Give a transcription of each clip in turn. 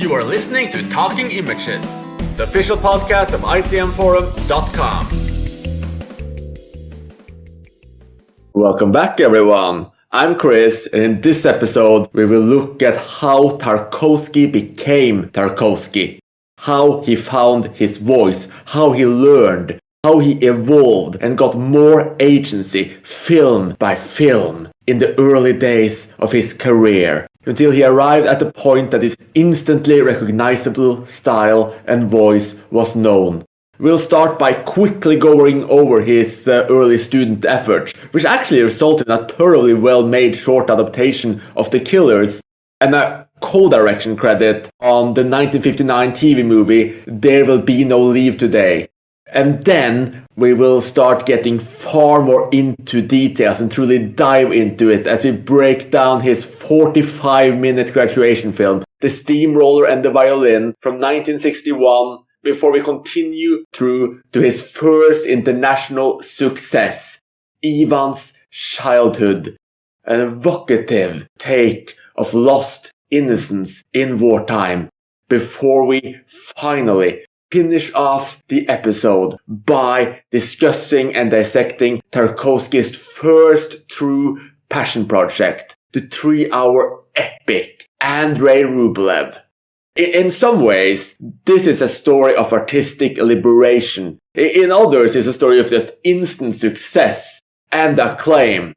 You are listening to Talking Images, the official podcast of icmforum.com. Welcome back, everyone. I'm Chris, and in this episode, we will look at how Tarkovsky became Tarkovsky, how he found his voice, how he learned, how he evolved and got more agency film by film in the early days of his career, until he arrived at the point that his instantly recognizable style and voice was known. We'll start by quickly going over his early student efforts, which actually resulted in a thoroughly well-made short adaptation of The Killers and a co-direction credit on the 1959 TV movie There Will Be No Leave Today. And then we will start getting far more into details and truly dive into it as we break down his 45-minute graduation film, The Steamroller and the Violin from 1961, before we continue through to his first international success, Ivan's Childhood, an evocative take of lost innocence in wartime, before we finally finish off the episode by discussing and dissecting Tarkovsky's first true passion project, the 3-hour epic Andrey Rublev. In some ways, this is a story of artistic liberation. In others, it's a story of just instant success and acclaim.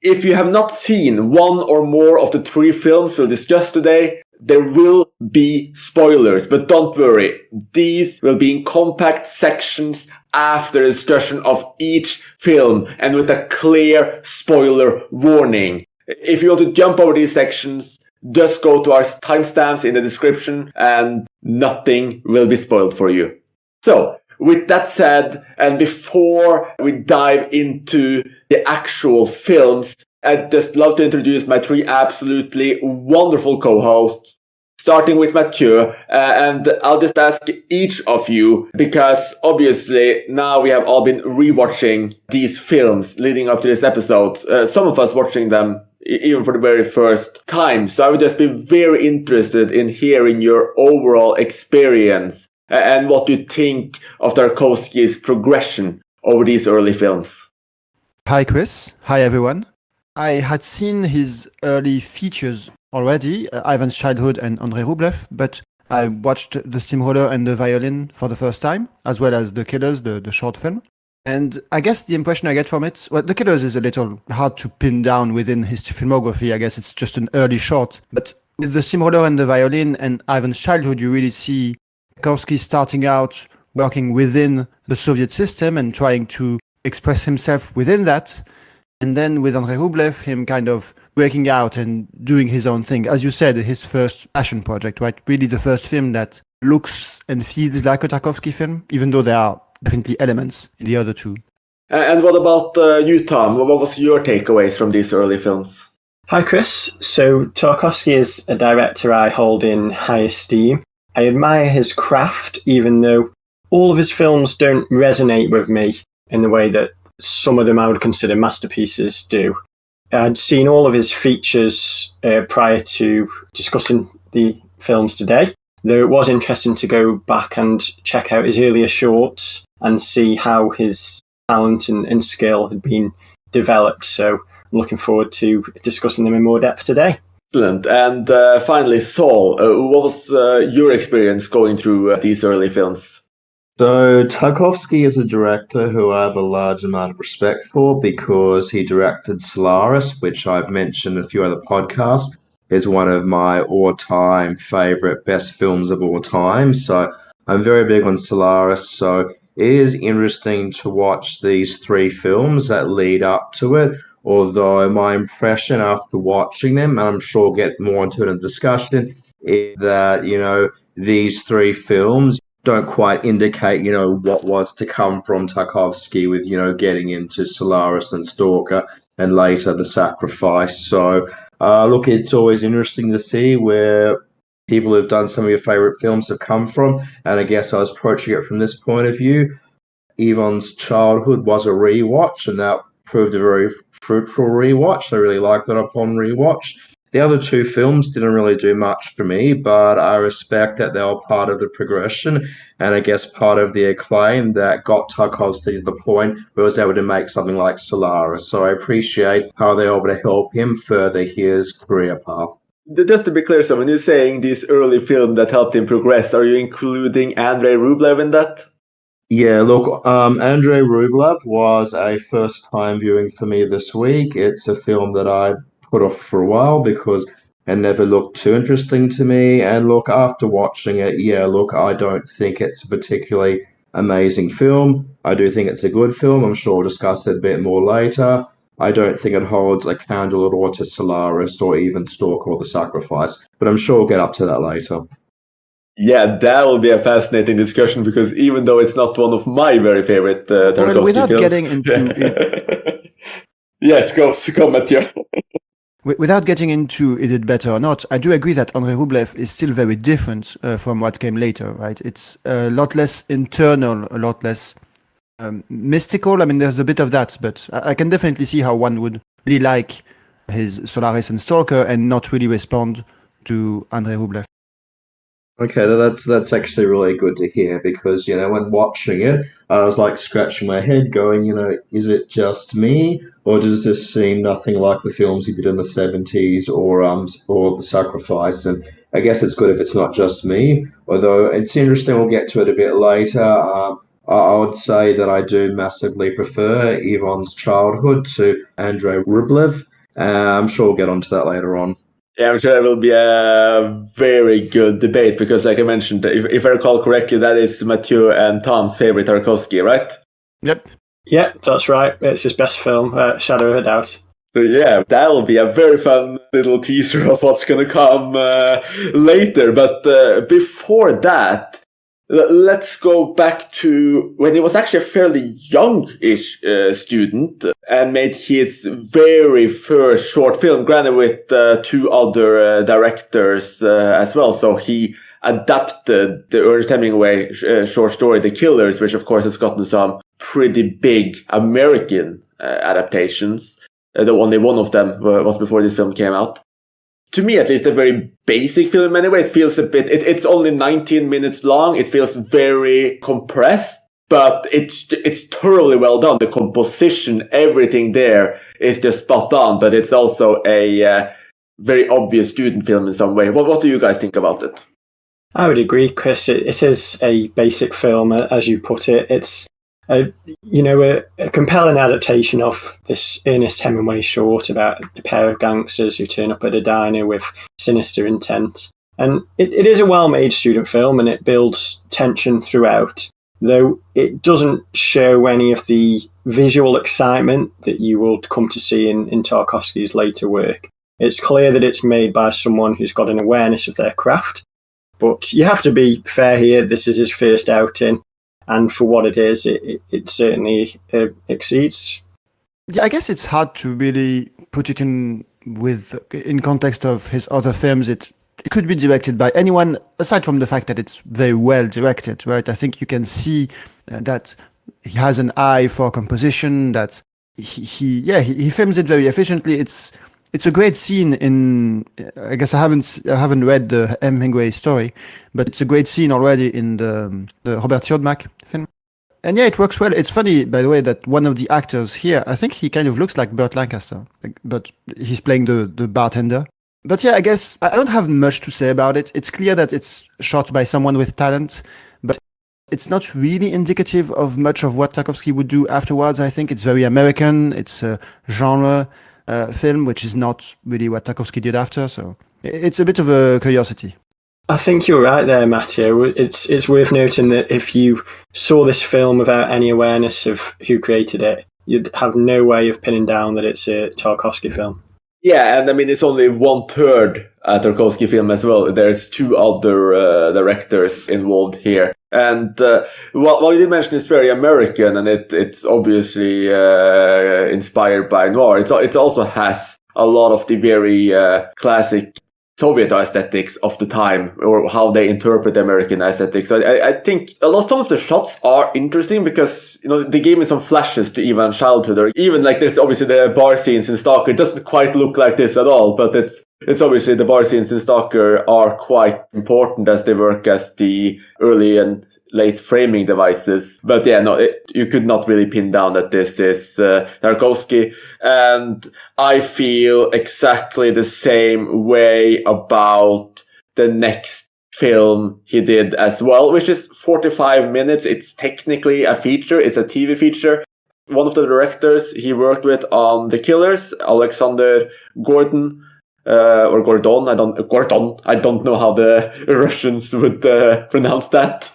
If you have not seen one or more of the 3 films we'll discuss today, there will be spoilers, but don't worry. These will be in compact sections after the discussion of each film and with a clear spoiler warning. If you want to jump over these sections, just go to our timestamps in the description and nothing will be spoiled for you. So, with that said, and before we dive into the actual films, I'd just love to introduce my 3 absolutely wonderful co-hosts, starting with Mathieu, and I'll just ask each of you, because obviously now we have all been rewatching these films leading up to this episode, some of us watching them even for the very first time, so I would just be very interested in hearing your overall experience and what you think of Tarkovsky's progression over these early films. Hi Chris, hi everyone. I had seen his early features already, Ivan's Childhood and Andrey Rublev, but I watched The Steamroller and the Violin for the first time, as well as The Killers, the short film. And I guess the impression I get from it, well, The Killers is a little hard to pin down within his filmography. I guess it's just an early short. But with The Steamroller and the Violin and Ivan's Childhood, you really see Tarkovsky starting out working within the Soviet system and trying to express himself within that. And then with Andrey Rublev, him kind of breaking out and doing his own thing. As you said, his first passion project, right? Really the first film that looks and feels like a Tarkovsky film, even though there are definitely elements in the other 2. And what about you, Tom? What was your takeaways from these early films? Hi, Chris. So Tarkovsky is a director I hold in high esteem. I admire his craft, even though all of his films don't resonate with me in the way that some of them I would consider masterpieces do. I'd seen all of his features prior to discussing the films today, though it was interesting to go back and check out his earlier shorts and see how his talent and skill had been developed. So I'm looking forward to discussing them in more depth today. Excellent. And finally, Saul, what was your experience going through these early films? So Tarkovsky is a director who I have a large amount of respect for because he directed Solaris, which I've mentioned in a few other podcasts, is one of my all-time favorite best films of all time. So I'm very big on Solaris. So it is interesting to watch these 3 films that lead up to it. Although my impression after watching them, and I'm sure we'll get more into it in the discussion, is that, these 3 films don't quite indicate, what was to come from Tarkovsky with, getting into Solaris and Stalker and later The Sacrifice. So, look, it's always interesting to see where people who've done some of your favorite films have come from. And I guess I was approaching it from this point of view. Ivan's Childhood was a rewatch, and that proved a very fruitful rewatch. I really liked it upon rewatch. The other two films didn't really do much for me, but I respect that they were part of the progression and I guess part of the acclaim that got Tarkovsky to the point where he was able to make something like Solaris. So I appreciate how they were able to help him further his career path. Just to be clear, so when you're saying this early film that helped him progress, are you including Andrey Rublev in that? Yeah, look, Andrey Rublev was a first-time viewing for me this week. It's a film that I put off for a while because it never looked too interesting to me. And look, after watching it, yeah, look, I don't think it's a particularly amazing film. I do think it's a good film. I'm sure we'll discuss it a bit more later. I don't think it holds a candle at all to Solaris or even Stalker or The Sacrifice, but I'm sure we'll get up to that later. Yeah, that will be a fascinating discussion because even though it's not one of my very favorite Tarkovsky Well, without films, getting into it, yes, go, Mathieu. without getting into is it better or not, I do agree that Andrey Rublev is still very different from what came later, right? It's a lot less internal, a lot less mystical. I mean, there's a bit of that, but I can definitely see how one would really like his Solaris and Stalker and not really respond to Andrey Rublev. Okay, that's actually really good to hear because, when watching it, I was like scratching my head going, is it just me or does this seem nothing like the films he did in the 70s or The Sacrifice? And I guess it's good if it's not just me, although it's interesting, we'll get to it a bit later. I would say that I do massively prefer Yvonne's childhood to Andrei Rublev. I'm sure we'll get onto that later on. Yeah, I'm sure that will be a very good debate because, like I mentioned, if I recall correctly, that is Mathieu and Tom's favorite Tarkovsky, right? Yep. Yeah, that's right. It's his best film, shadow of a doubt. So yeah, that will be a very fun little teaser of what's going to come later. But before that, let's go back to when he was actually a fairly young-ish student and made his very first short film, granted with two other directors as well. So he adapted the Ernest Hemingway short story, The Killers, which of course has gotten some pretty big American adaptations. Though only one of them was before this film came out. To me, at least, a very basic film anyway. It feels a bit... It's only 19 minutes long. It feels very compressed, but it's thoroughly well done. The composition, everything there is just spot on, but it's also a very obvious student film in some way. What do you guys think about it? I would agree, Chris. It is a basic film, as you put it. It's a compelling adaptation of this Ernest Hemingway short about a pair of gangsters who turn up at a diner with sinister intent. And it is a well-made student film and it builds tension throughout, though it doesn't show any of the visual excitement that you will come to see in Tarkovsky's later work. It's clear that it's made by someone who's got an awareness of their craft, but you have to be fair here. This is his first outing. And for what it is, it certainly exceeds. Yeah, I guess it's hard to really put it in context of his other films. It could be directed by anyone, aside from the fact that it's very well directed, right? I think you can see that he has an eye for composition. That he films it very efficiently. It's a great scene in. I guess I haven't read the Hemingway story, but it's a great scene already in the Robert Siodmak film. And yeah, it works well. It's funny, by the way, that one of the actors here, I think he kind of looks like Burt Lancaster, but he's playing the bartender. But yeah, I guess I don't have much to say about it. It's clear that it's shot by someone with talent, but it's not really indicative of much of what Tarkovsky would do afterwards. I think it's very American. It's a genre film, which is not really what Tarkovsky did after. So it's a bit of a curiosity. I think you're right there, Mathieu. It's worth noting that if you saw this film without any awareness of who created it, you'd have no way of pinning down that it's a Tarkovsky film. Yeah, and I mean, it's only 1/3 a Tarkovsky film as well. There's two other directors involved here. And while you did mention it's very American and it's obviously inspired by noir, it also has a lot of the very classic Soviet aesthetics of the time, or how they interpret American aesthetics. I think some of the shots are interesting because, they gave me some flashes to Ivan's childhood, or even like there's obviously the bar scenes in Stalker. It doesn't quite look like this at all, but It's obviously the bar scenes in Stalker are quite important as they work as the early and late framing devices. But yeah, no, you could not really pin down that this is Tarkovsky. And I feel exactly the same way about the next film he did as well, which is 45 minutes. It's technically a feature. It's a TV feature. One of the directors he worked with on The Killers, Alexander Gordon, or Gordon. I don't know how the Russians would pronounce that.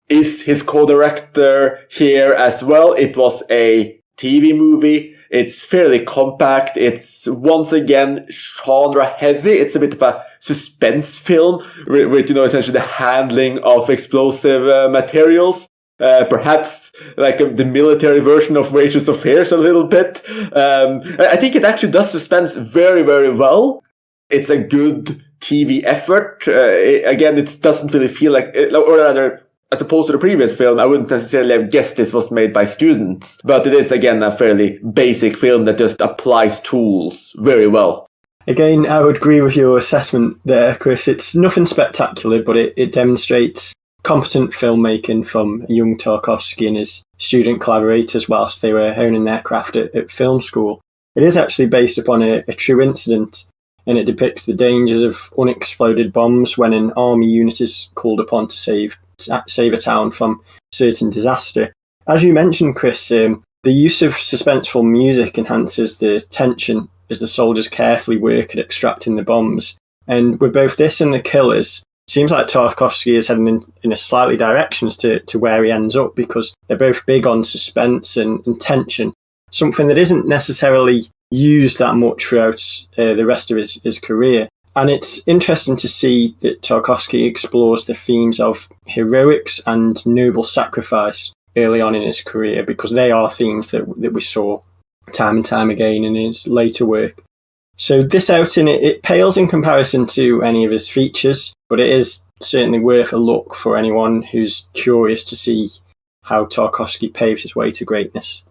Is his co-director here as well. It was a TV movie. It's fairly compact. It's once again genre heavy. It's a bit of a suspense film with essentially the handling of explosive materials. Perhaps like the military version of Wages of Fears a little bit. I think it actually does suspense very, very well. It's a good TV effort. Again, it doesn't really feel like, or rather, as opposed to the previous film, I wouldn't necessarily have guessed this was made by students. But it is, again, a fairly basic film that just applies tools very well. Again, I would agree with your assessment there, Chris. It's nothing spectacular, but it demonstrates competent filmmaking from young Tarkovsky and his student collaborators whilst they were honing their craft at film school. It is actually based upon a true incident, and it depicts the dangers of unexploded bombs when an army unit is called upon to save a town from certain disaster. As you mentioned, Chris, the use of suspenseful music enhances the tension as the soldiers carefully work at extracting the bombs. And with both this and The Killers, it seems like Tarkovsky is heading in a slightly directions to where he ends up, because they're both big on suspense and tension, something that isn't necessarily used that much throughout the rest of his career. And it's interesting to see that Tarkovsky explores the themes of heroics and noble sacrifice early on in his career, because they are themes that we saw time and time again in his later work. So this outing, it pales in comparison to any of his features, but it is certainly worth a look for anyone who's curious to see how Tarkovsky paved his way to greatness.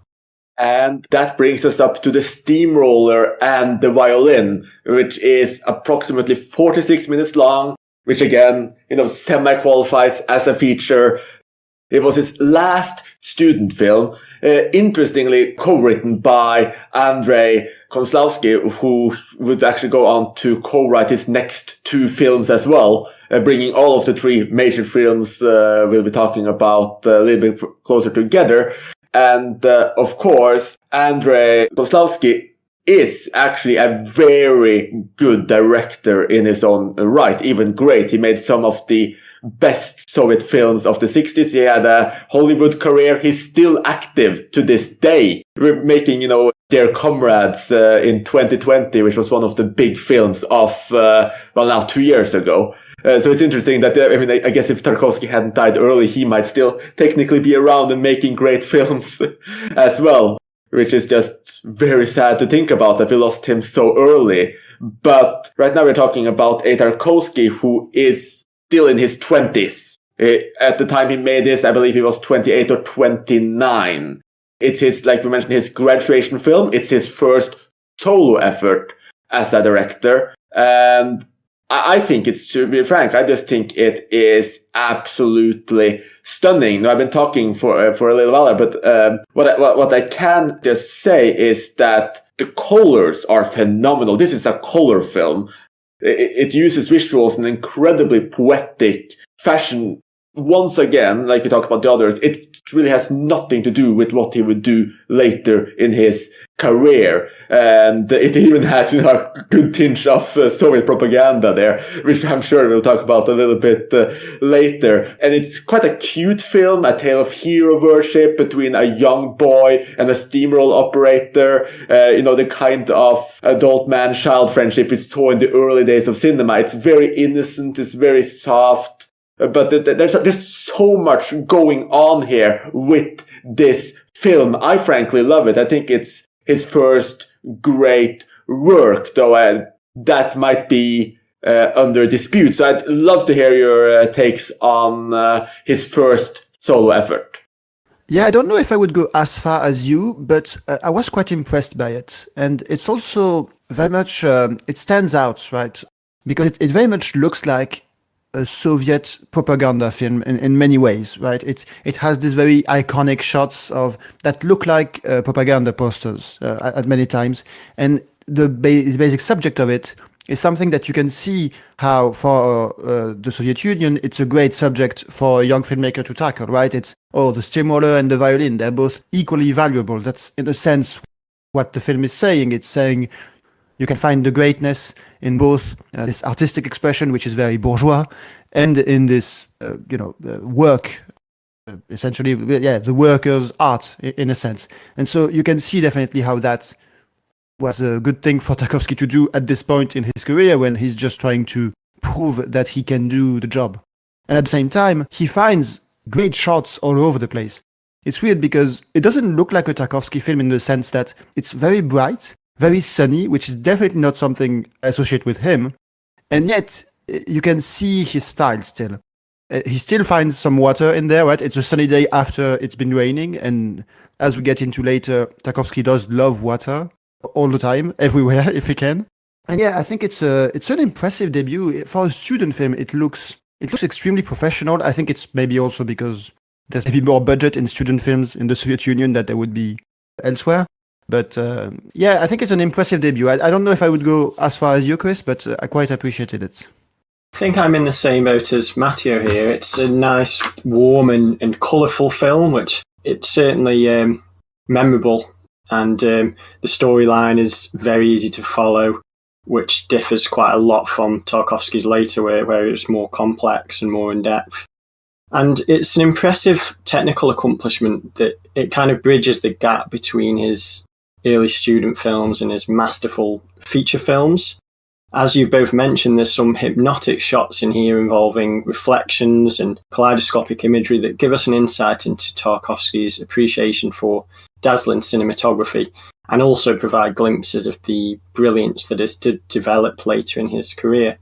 And that brings us up to the Steamroller and the Violin, which is approximately 46 minutes long, which again, semi-qualifies as a feature. It was his last student film, interestingly co-written by Andrey Tarkovsky, who would actually go on to co-write his next two films as well, bringing all of the three major films we'll be talking about a little bit closer together. And of course, Andrey Tarkovsky is actually a very good director in his own right, even great. He made some of the best Soviet films of the 60s. He had a Hollywood career. He's still active to this day. We're making, Dear Comrades in 2020, which was one of the big films of, now 2 years ago. So it's interesting that, I guess if Tarkovsky hadn't died early, he might still technically be around and making great films as well, which is just very sad to think about that we lost him so early. But right now we're talking about a Tarkovsky who is still in his 20s. At the time he made this, I believe he was 28 or 29. It's his, like we mentioned, his graduation film. It's his first solo effort as a director. And I think it's, to be frank, I just think it is absolutely stunning. Now, I've been talking for a little while, but what I can just say is that the colors are phenomenal. This is a color film. It uses visuals in an incredibly poetic fashion. Once again, like we talked about the others, it really has nothing to do with what he would do later in his career. And it even has, a good tinge of Soviet propaganda there, which I'm sure we'll talk about a little bit later. And it's quite a cute film, a tale of hero worship between a young boy and a steamroll operator. The kind of adult man-child friendship we saw in the early days of cinema. It's very innocent, it's very soft. But there's so much going on here with this film. I frankly love it. I think it's his first great work, though that might be under dispute. So I'd love to hear your takes on his first solo effort. Yeah, I don't know if I would go as far as you, but I was quite impressed by it. And it's also very much, it stands out, right? Because it very much looks like a Soviet propaganda film in many ways, right? It has these very iconic shots of that look like propaganda posters at many times, and the basic subject of it is something that you can see how for the Soviet Union it's a great subject for a young filmmaker to tackle, right? It's the Steamroller and the Violin, they're both equally valuable. That's in a sense what the film is saying. It's saying you can find the greatness in both this artistic expression, which is very bourgeois, and in this, work, essentially, the worker's art, in a sense. And so you can see definitely how that was a good thing for Tarkovsky to do at this point in his career when he's just trying to prove that he can do the job. And at the same time, he finds great shots all over the place. It's weird because it doesn't look like a Tarkovsky film in the sense that it's very bright, very sunny, which is definitely not something I associate with him. And yet, you can see his style still. He still finds some water in there, right? It's a sunny day after it's been raining. And as we get into later, Tarkovsky does love water all the time, everywhere, if he can. And yeah, I think it's an impressive debut. For a student film, it looks extremely professional. I think it's maybe also because there's maybe more budget in student films in the Soviet Union than there would be elsewhere. But I think it's an impressive debut. I don't know if I would go as far as you, Chris, but I quite appreciated it. I think I'm in the same boat as Matteo here. It's a nice, warm and colourful film, which it's certainly memorable. And the storyline is very easy to follow, which differs quite a lot from Tarkovsky's later work, where it's more complex and more in-depth. And it's an impressive technical accomplishment that it kind of bridges the gap between his early student films and his masterful feature films. As you both mentioned, there's some hypnotic shots in here involving reflections and kaleidoscopic imagery that give us an insight into Tarkovsky's appreciation for dazzling cinematography and also provide glimpses of the brilliance that is to develop later in his career.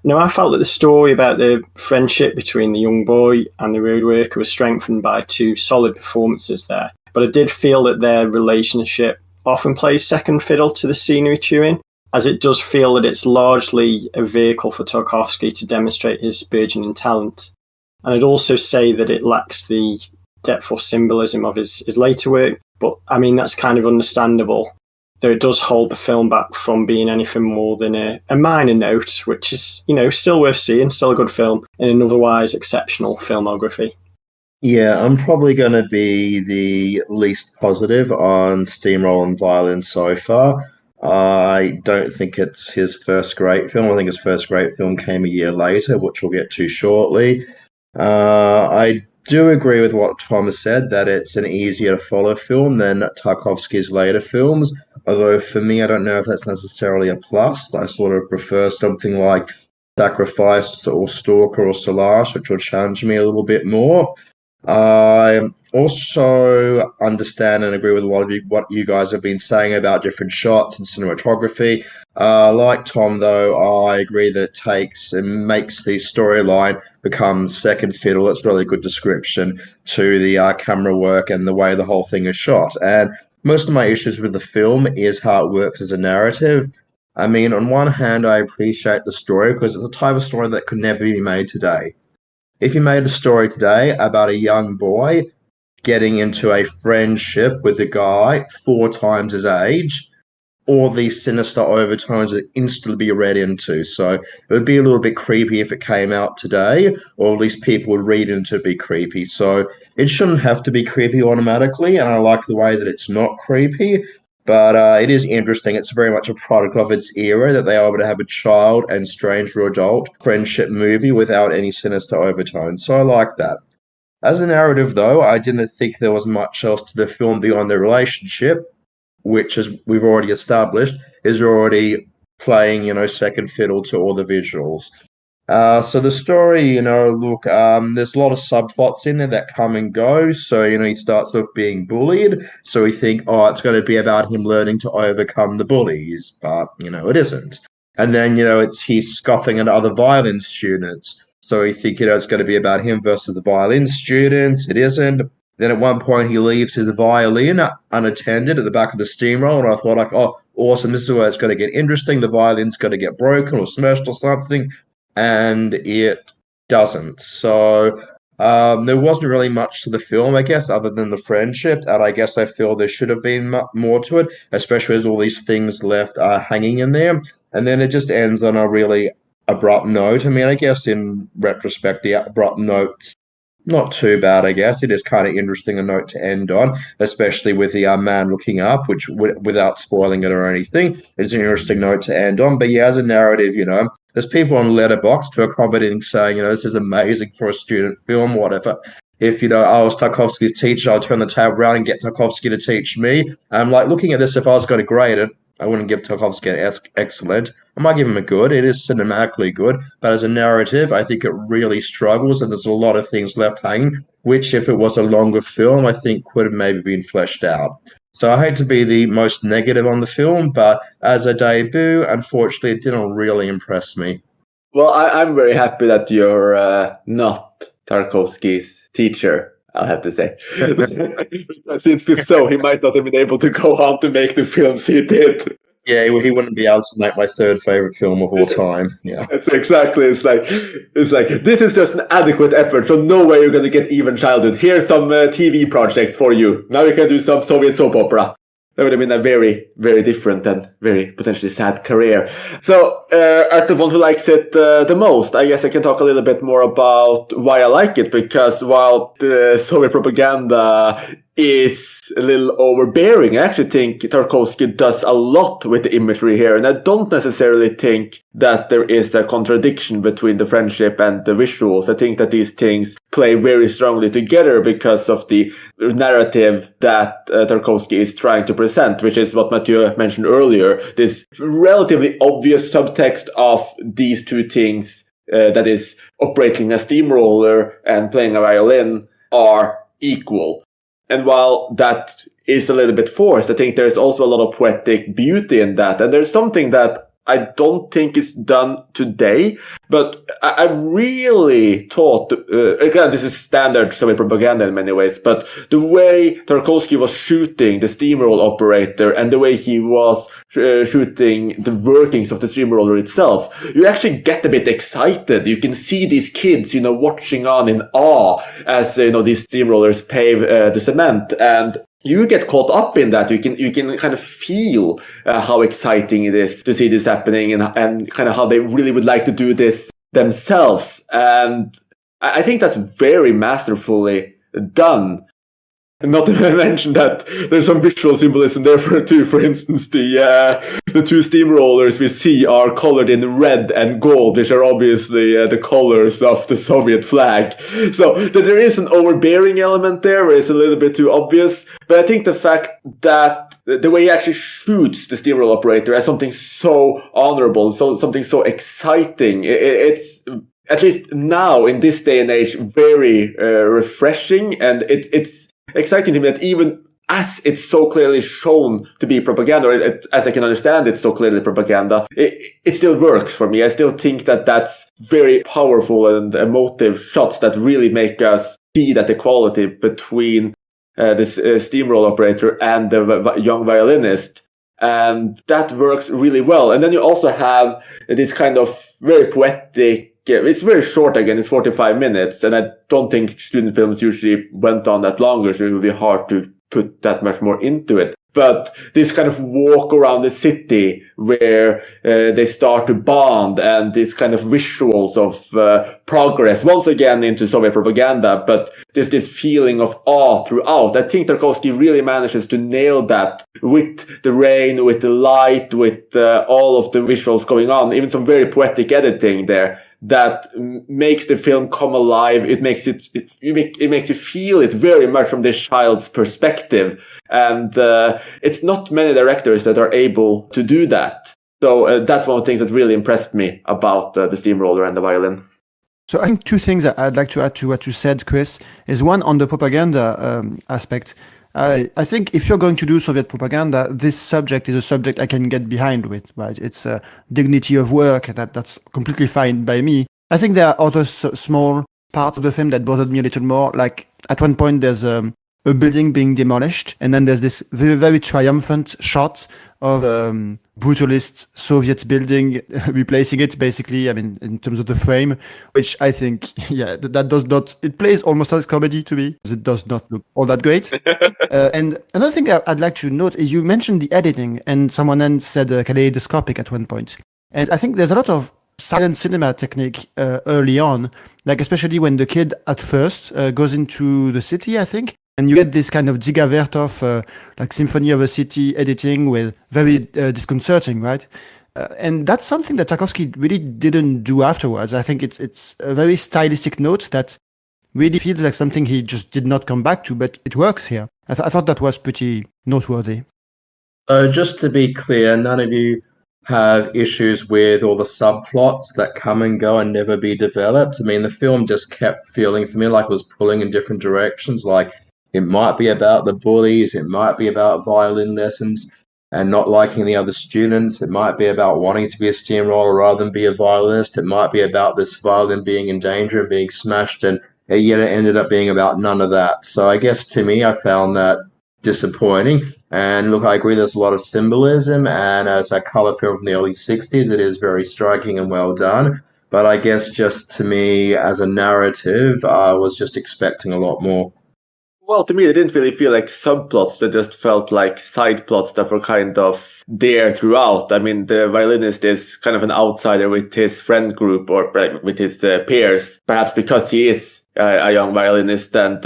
Now, I felt that the story about the friendship between the young boy and the road worker was strengthened by two solid performances there. But I did feel that their relationship often plays second fiddle to the scenery chewing, as it does feel that it's largely a vehicle for Tarkovsky to demonstrate his burgeoning talent. And I'd also say that it lacks the depth or symbolism of his later work, but I mean, that's kind of understandable, though it does hold the film back from being anything more than a minor note, which is, still worth seeing, still a good film, in an otherwise exceptional filmography. Yeah, I'm probably going to be the least positive on Steamroller and Violin so far. I don't think it's his first great film. I think his first great film came a year later, which we'll get to shortly. I do agree with what Thomas said, that it's an easier to follow film than Tarkovsky's later films. Although for me, I don't know if that's necessarily a plus. I sort of prefer something like Sacrifice or Stalker or Solaris, which will challenge me a little bit more. I also understand and agree with a lot of what you guys have been saying about different shots and cinematography. Like Tom, though, I agree that it takes and makes the storyline become second fiddle. It's a really good description to the camera work and the way the whole thing is shot. And most of my issues with the film is how it works as a narrative. I mean, on one hand, I appreciate the story because it's a type of story that could never be made today. If you made a story today about a young boy getting into a friendship with a guy 4 times his age, all these sinister overtones would instantly be read into. So it would be a little bit creepy if it came out today, or at least people would read into it be creepy. So it shouldn't have to be creepy automatically, and I like the way that it's not creepy. But it is interesting. It's very much a product of its era that they are able to have a child and stranger adult friendship movie without any sinister overtones. So I like that. As a narrative, though, I didn't think there was much else to the film beyond the relationship, which, as we've already established, is already playing, second fiddle to all the visuals. So the story, there's a lot of subplots in there that come and go. So, he starts off being bullied. So we think, it's going to be about him learning to overcome the bullies. But, it isn't. And then, he's scoffing at other violin students. So we think, it's going to be about him versus the violin students. It isn't. Then at one point he leaves his violin unattended at the back of the steamroller, and I thought, awesome. This is where it's going to get interesting. The violin's going to get broken or smashed or something, and it doesn't. So there wasn't really much to the film, I guess, other than the friendship, and I guess I feel there should have been more to it, especially as all these things left hanging in there, and then it just ends on a really abrupt note. I mean, I guess in retrospect, the abrupt note's not too bad, I guess. It is kind of interesting a note to end on, especially with the man looking up, which without spoiling it or anything, it's an interesting note to end on. But yeah, as a narrative, there's people on Letterboxd who are commenting saying, this is amazing for a student film, whatever. If, I was Tarkovsky's teacher, I'd turn the table around and get Tarkovsky to teach me. I'm like, looking at this, if I was going to grade it, I wouldn't give Tarkovsky an excellent. I might give him a good. It is cinematically good, but as a narrative, I think it really struggles, and there's a lot of things left hanging, which, if it was a longer film, I think could have maybe been fleshed out. So I hate to be the most negative on the film, but as a debut, unfortunately, it didn't really impress me. Well, I'm very happy that you're not Tarkovsky's teacher, I'll have to say. Because if so, he might not have been able to go on to make the films he did. Yeah, he wouldn't be able to make my third favorite film of all time. Yeah, it's exactly. It's like this is just an adequate effort, so no way you're going to get even childhood. Here's some TV projects for you. Now you can do some Soviet soap opera. That would have been a very, very different and very potentially sad career. So, as the one who likes it the most, I guess I can talk a little bit more about why I like it, because while the Soviet propaganda is a little overbearing, I actually think Tarkovsky does a lot with the imagery here, and I don't necessarily think that there is a contradiction between the friendship and the visuals. I think that these things play very strongly together because of the narrative that Tarkovsky is trying to present, which is what Mathieu mentioned earlier, this relatively obvious subtext of these two things, that is operating a steamroller and playing a violin, are equal. And while that is a little bit forced, I think there's also a lot of poetic beauty in that. And there's something that I don't think is done today, but I really thought, again, this is standard Soviet propaganda in many ways, but the way Tarkovsky was shooting the steamroller operator and the way he was shooting the workings of the steamroller itself, you actually get a bit excited. You can see these kids, watching on in awe as, these steamrollers pave the cement, and you get caught up in that. You can kind of feel how exciting it is to see this happening, and kind of how they really would like to do this themselves. And I think that's very masterfully done. Not to mention that there's some visual symbolism there too. For instance, the two steamrollers we see are colored in red and gold, which are obviously the colors of the Soviet flag. So there is an overbearing element there where it's a little bit too obvious. But I think the fact that the way he actually shoots the steamroller operator as something so honorable, something so exciting, it's, at least now in this day and age, very refreshing, and it's exciting to me that even as it's so clearly shown to be propaganda, or as I can understand it's so clearly propaganda, it still works for me. I still think that that's very powerful and emotive shots that really make us see that equality between this steamroller operator and the young violinist. And that works really well. And then you also have this kind of very poetic, it's very short again, it's 45 minutes, and I don't think student films usually went on that longer, so it would be hard to put that much more into it. But this kind of walk around the city where they start to bond, and these kind of visuals of progress, once again into Soviet propaganda, but there's this feeling of awe throughout. I think Tarkovsky really manages to nail that with the rain, with the light, with all of the visuals going on, even some very poetic editing there that makes the film come alive. It makes it makes you feel it very much from this child's perspective. And it's not many directors that are able to do that. So that's one of the things that really impressed me about the steamroller and the violin. So I think two things that I'd like to add to what you said, Chris, is one on the propaganda aspect. I think if you're going to do Soviet propaganda, this subject is a subject I can get behind with, right? It's a dignity of work, that's completely fine by me. I think there are other small parts of the film that bothered me a little more. Like at one point, there's a a building being demolished, and then there's this very, very triumphant shot of brutalist Soviet building replacing it, basically, I mean, in terms of the frame, which I think, that does not, it plays almost as comedy to me, because it does not look all that great. And another thing I'd like to note is you mentioned the editing, and someone else said kaleidoscopic at one point. And I think there's a lot of silent cinema technique early on, like especially when the kid at first goes into the city, I think, and you get this kind of Dziga Vertov, like Symphony of a City editing with very disconcerting, right? And that's something that Tarkovsky really didn't do afterwards. I think it's a very stylistic note that really feels like something he just did not come back to, but it works here. I thought that was pretty noteworthy. Just to be clear, none of you have issues with all the subplots that come and go and never be developed. I mean, the film just kept feeling for me like it was pulling in different directions. Like, it might be about the bullies, it might be about violin lessons and not liking the other students, it might be about wanting to be a steamroller rather than be a violinist, it might be about this violin being in danger and being smashed, and yet it ended up being about none of that. So I guess to me, I found that disappointing. And look, I agree there's a lot of symbolism, and as a colour film from the early 60s, it is very striking and well done. But I guess just to me, as a narrative, I was just expecting a lot more. Well, to me, it didn't really feel like subplots. They just felt like side plots that were kind of there throughout. I mean, the violinist is kind of an outsider with his friend group or with his peers, perhaps because he is a young violinist and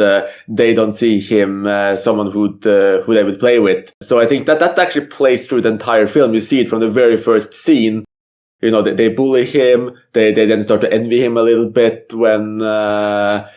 they don't see him someone who they would play with. So I think that actually plays through the entire film. You see it from the very first scene. You know, they bully him. They then start to envy him a little bit when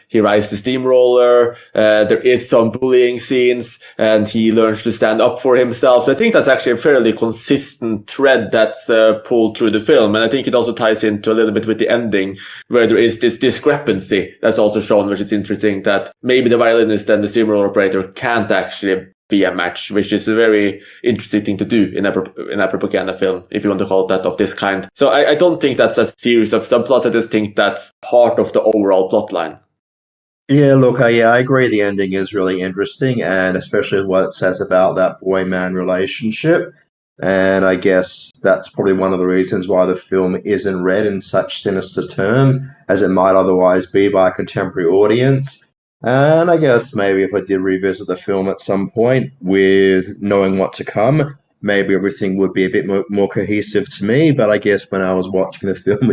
he rides the steamroller. There is some bullying scenes, and he learns to stand up for himself. So I think that's actually a fairly consistent thread that's pulled through the film. And I think it also ties into a little bit with the ending, where there is this discrepancy that's also shown, which is interesting, that maybe the violinist and the steamroller operator can't actually be a match, which is a very interesting thing to do in a propaganda film, if you want to call it that, of this kind. So I don't think that's a series of subplots. I just think that's part of the overall plot line. Yeah, look, I agree the ending is really interesting, and especially what it says about that boy-man relationship. And I guess that's probably one of the reasons why the film isn't read in such sinister terms as it might otherwise be by a contemporary audience. And I guess maybe if I did revisit the film at some point with knowing what to come, maybe everything would be a bit more cohesive to me. But I guess when I was watching the film,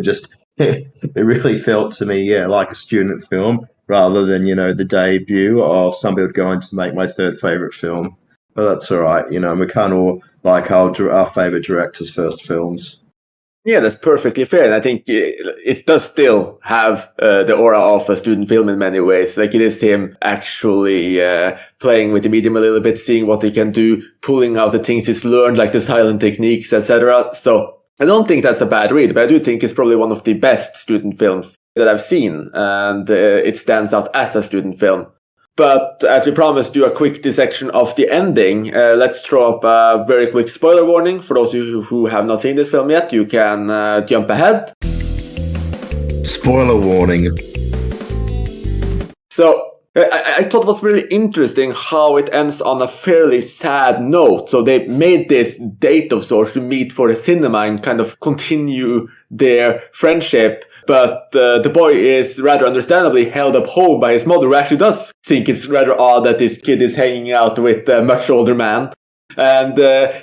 it really felt to me, like a student film rather than, the debut of somebody going to make my third favorite film. But that's all right. We can't all like our favorite director's first films. Yeah, that's perfectly fair. And I think it does still have the aura of a student film in many ways. Like, it is him actually playing with the medium a little bit, seeing what he can do, pulling out the things he's learned, like the silent techniques, etc. So I don't think that's a bad read, but I do think it's probably one of the best student films that I've seen. And it stands out as a student film. But as we promised, do a quick dissection of the ending. Let's throw up a very quick spoiler warning. For those of you who have not seen this film yet, you can jump ahead. Spoiler warning. So I thought it was really interesting how it ends on a fairly sad note. So they made this date of sorts to meet for the cinema and kind of continue their friendship. But the boy is rather understandably held up home by his mother, who actually does think it's rather odd that this kid is hanging out with a much older man. And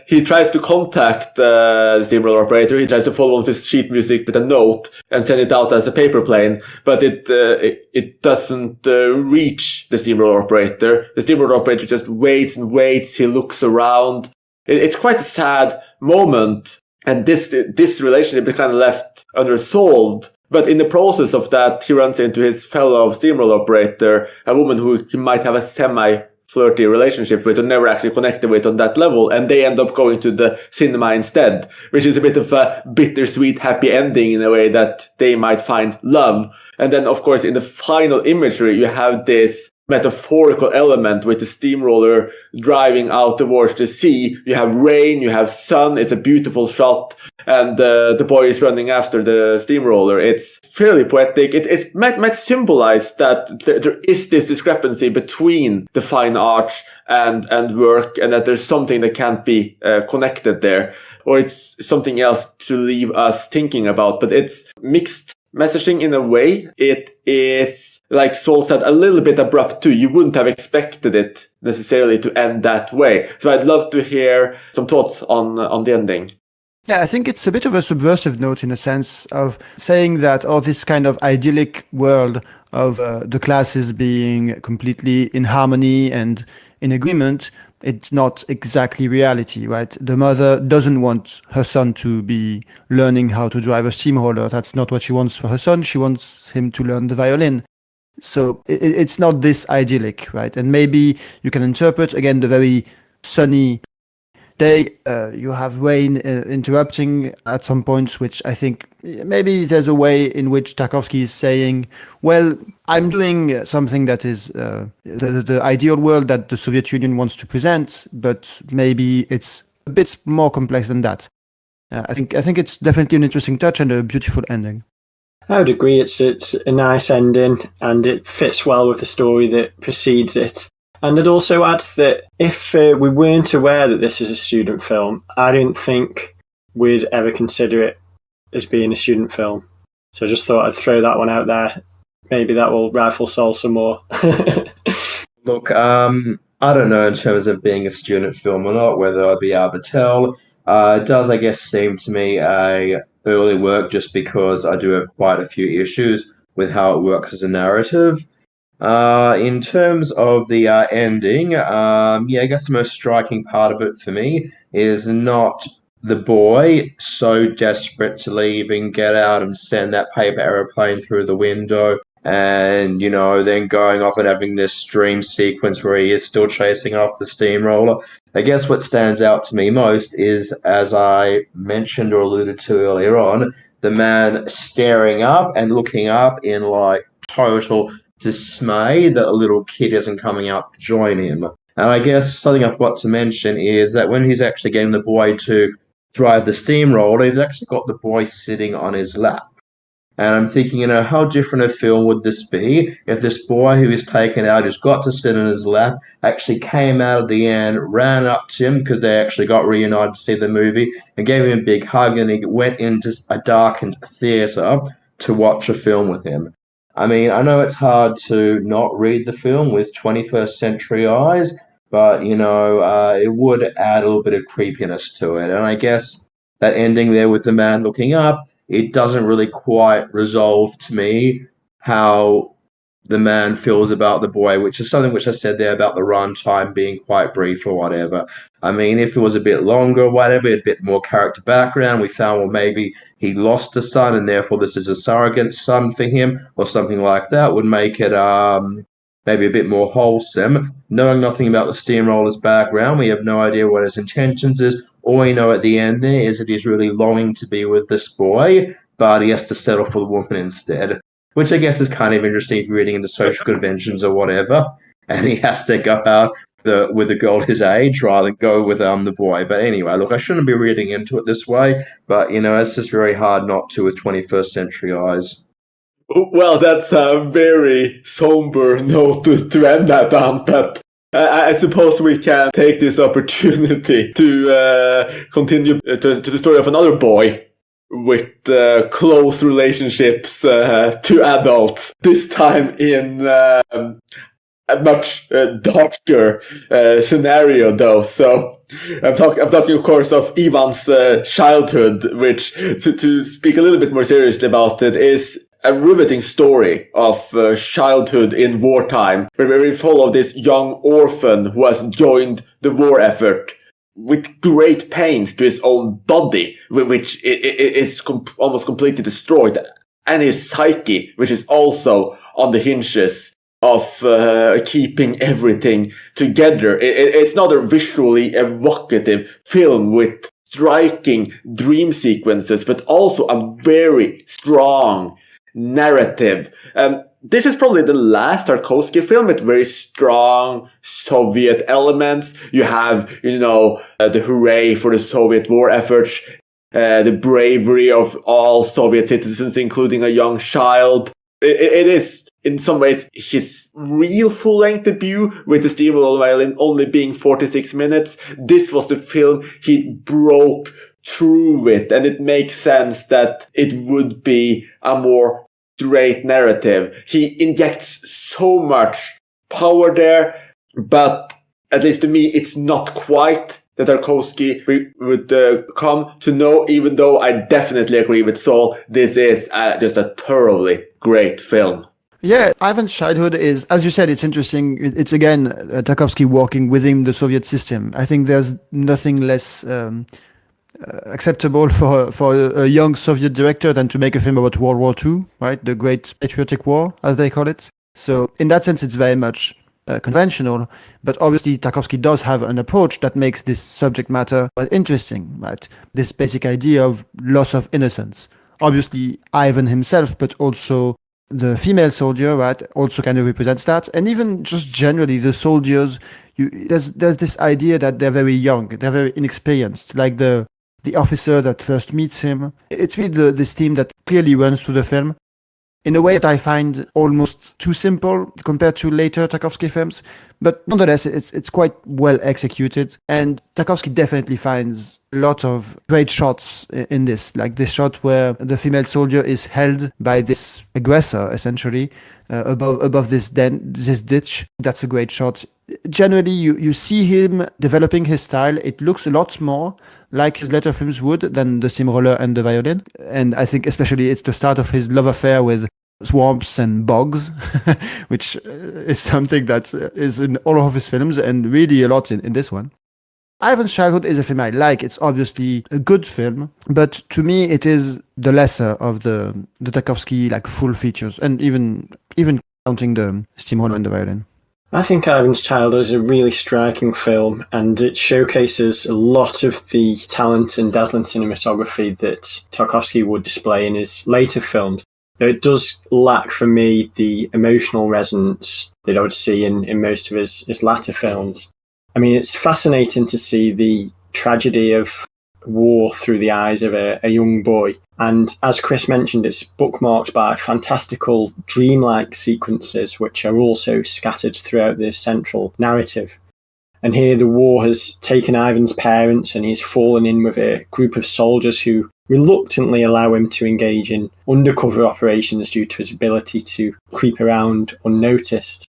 he tries to contact the steamroller operator. He tries to follow on his sheet music with a note and send it out as a paper plane, but it doesn't reach the steamroller operator. The steamroller operator just waits and waits. He looks around. It's quite a sad moment, and this relationship is kind of left unresolved. But in the process of that, he runs into his fellow steamroller operator, a woman who he might have a semi-flirty relationship with, or never actually connected with on that level, and they end up going to the cinema instead, which is a bit of a bittersweet happy ending in a way that they might find love. And then, of course, in the final imagery, you have this metaphorical element with the steamroller driving out towards the sea. You have rain, you have sun, it's a beautiful shot, and the boy is running after the steamroller. It's fairly poetic. It might symbolize that there is this discrepancy between the fine arts and work, and that there's something that can't be connected there, or it's something else to leave us thinking about. But it's mixed messaging in a way. It is, like Saul said, a little bit abrupt too. You wouldn't have expected it necessarily to end that way. So I'd love to hear some thoughts on the ending. Yeah, I think it's a bit of a subversive note in a sense of saying that this kind of idyllic world of the classes being completely in harmony and in agreement, it's not exactly reality, right? The mother doesn't want her son to be learning how to drive a steamroller. That's not what she wants for her son. She wants him to learn the violin. So it's not this idyllic, right? And maybe you can interpret, again, the very sunny day. You have rain interrupting at some points, which I think maybe there's a way in which Tarkovsky is saying, well, I'm doing something that is the ideal world that the Soviet Union wants to present, but maybe it's a bit more complex than that. I think it's definitely an interesting touch and a beautiful ending. I would agree. It's a nice ending, and it fits well with the story that precedes it. And I'd also add that if we weren't aware that this is a student film, I don't think we'd ever consider it as being a student film. So I just thought I'd throw that one out there. Maybe that will rifle Soul some more. Look, I don't know in terms of being a student film or not, whether I'd be able to tell. It does, I guess, seem to me a early work just because I do have quite a few issues with how it works as a narrative. In terms of the ending, I guess the most striking part of it for me is not the boy so desperate to leave and get out and send that paper aeroplane through the window, and then going off and having this dream sequence where he is still chasing off the steamroller. I guess what stands out to me most is, as I mentioned or alluded to earlier on, the man staring up and looking up in like total dismay that a little kid isn't coming out to join him. And I guess something I forgot to mention is that when he's actually getting the boy to drive the steamroller, he's actually got the boy sitting on his lap. And I'm thinking, how different a film would this be if this boy who is taken out, who's got to sit on his lap, actually came out at the end, ran up to him because they actually got reunited to see the movie, and gave him a big hug, and he went into a darkened theatre to watch a film with him. I mean, I know it's hard to not read the film with 21st century eyes, but, it would add a little bit of creepiness to it. And I guess that ending there with the man looking up, it doesn't really quite resolve to me how the man feels about the boy, which is something which I said there about the runtime being quite brief or whatever. I mean, if it was a bit longer or whatever, a bit more character background, we found, well, maybe he lost a son and therefore this is a surrogate son for him or something like that would make it maybe a bit more wholesome. Knowing nothing about the steamroller's background, we have no idea what his intentions is. All we know at the end there is that he's really longing to be with this boy, but he has to settle for the woman instead, which I guess is kind of interesting if you're reading into social conventions or whatever, and he has to go out with a girl his age rather than go with the boy. But anyway, look, I shouldn't be reading into it this way, but, it's just very hard not to with 21st century eyes. Well, that's a very somber note to end that on, but I suppose we can take this opportunity to continue to the story of another boy with close relationships to adults, this time in a much darker scenario, though. So I'm talking, of course, of Ivan's childhood, which, to speak a little bit more seriously about it, is a riveting story of childhood in wartime, where we follow this young orphan who has joined the war effort with great pains to his own body, which is almost completely destroyed, and his psyche, which is also on the hinges of keeping everything together. It's not a visually evocative film with striking dream sequences, but also a very strong narrative. this is probably the last Tarkovsky film with very strong Soviet elements. You have, the hooray for the Soviet war efforts, the bravery of all Soviet citizens, including a young child. It is, in some ways, his real full-length debut, with the Steamroller Violin only being 46 minutes. This was the film he broke through with, and it makes sense that it would be a more straight narrative. He injects so much power there, but at least to me, it's not quite the Tarkovsky we would come to know, even though I definitely agree with Saul. This is just a thoroughly great film. Yeah, Ivan's childhood is, as you said, it's interesting. It's again, Tarkovsky working within the Soviet system. I think there's nothing less acceptable for a young Soviet director than to make a film about World War II, right? The Great Patriotic War, as they call it. So in that sense, it's very much conventional, but obviously Tarkovsky does have an approach that makes this subject matter interesting, right? This basic idea of loss of innocence. Obviously, Ivan himself, but also the female soldier, right, also kind of represents that. And even just generally, the soldiers, there's this idea that they're very young, they're very inexperienced, like the officer that first meets him. It's really this theme that clearly runs through the film in a way that I find almost too simple compared to later Tarkovsky films. But nonetheless, it's quite well executed. And Tarkovsky definitely finds a lot of great shots in this, like this shot where the female soldier is held by this aggressor, essentially, above this ditch. That's a great shot. Generally, you see him developing his style. It looks a lot more like his later films would than The Steamroller and The Violin. And I think especially it's the start of his love affair with swamps and bogs, which is something that is in all of his films and really a lot in this one. Ivan's Childhood is a film I like. It's obviously a good film, but to me it is the lesser of the Tarkovsky like full features, and even counting the Steamroller and The Violin. I think Ivan's Childhood is a really striking film, and it showcases a lot of the talent and dazzling cinematography that Tarkovsky would display in his later films. Though it does lack, for me, the emotional resonance that I would see in most of his latter films. I mean, it's fascinating to see the tragedy of war through the eyes of a young boy. And as Chris mentioned, it's bookmarked by fantastical, dreamlike sequences, which are also scattered throughout the central narrative. And here the war has taken Ivan's parents, and he's fallen in with a group of soldiers who reluctantly allow him to engage in undercover operations due to his ability to creep around unnoticed.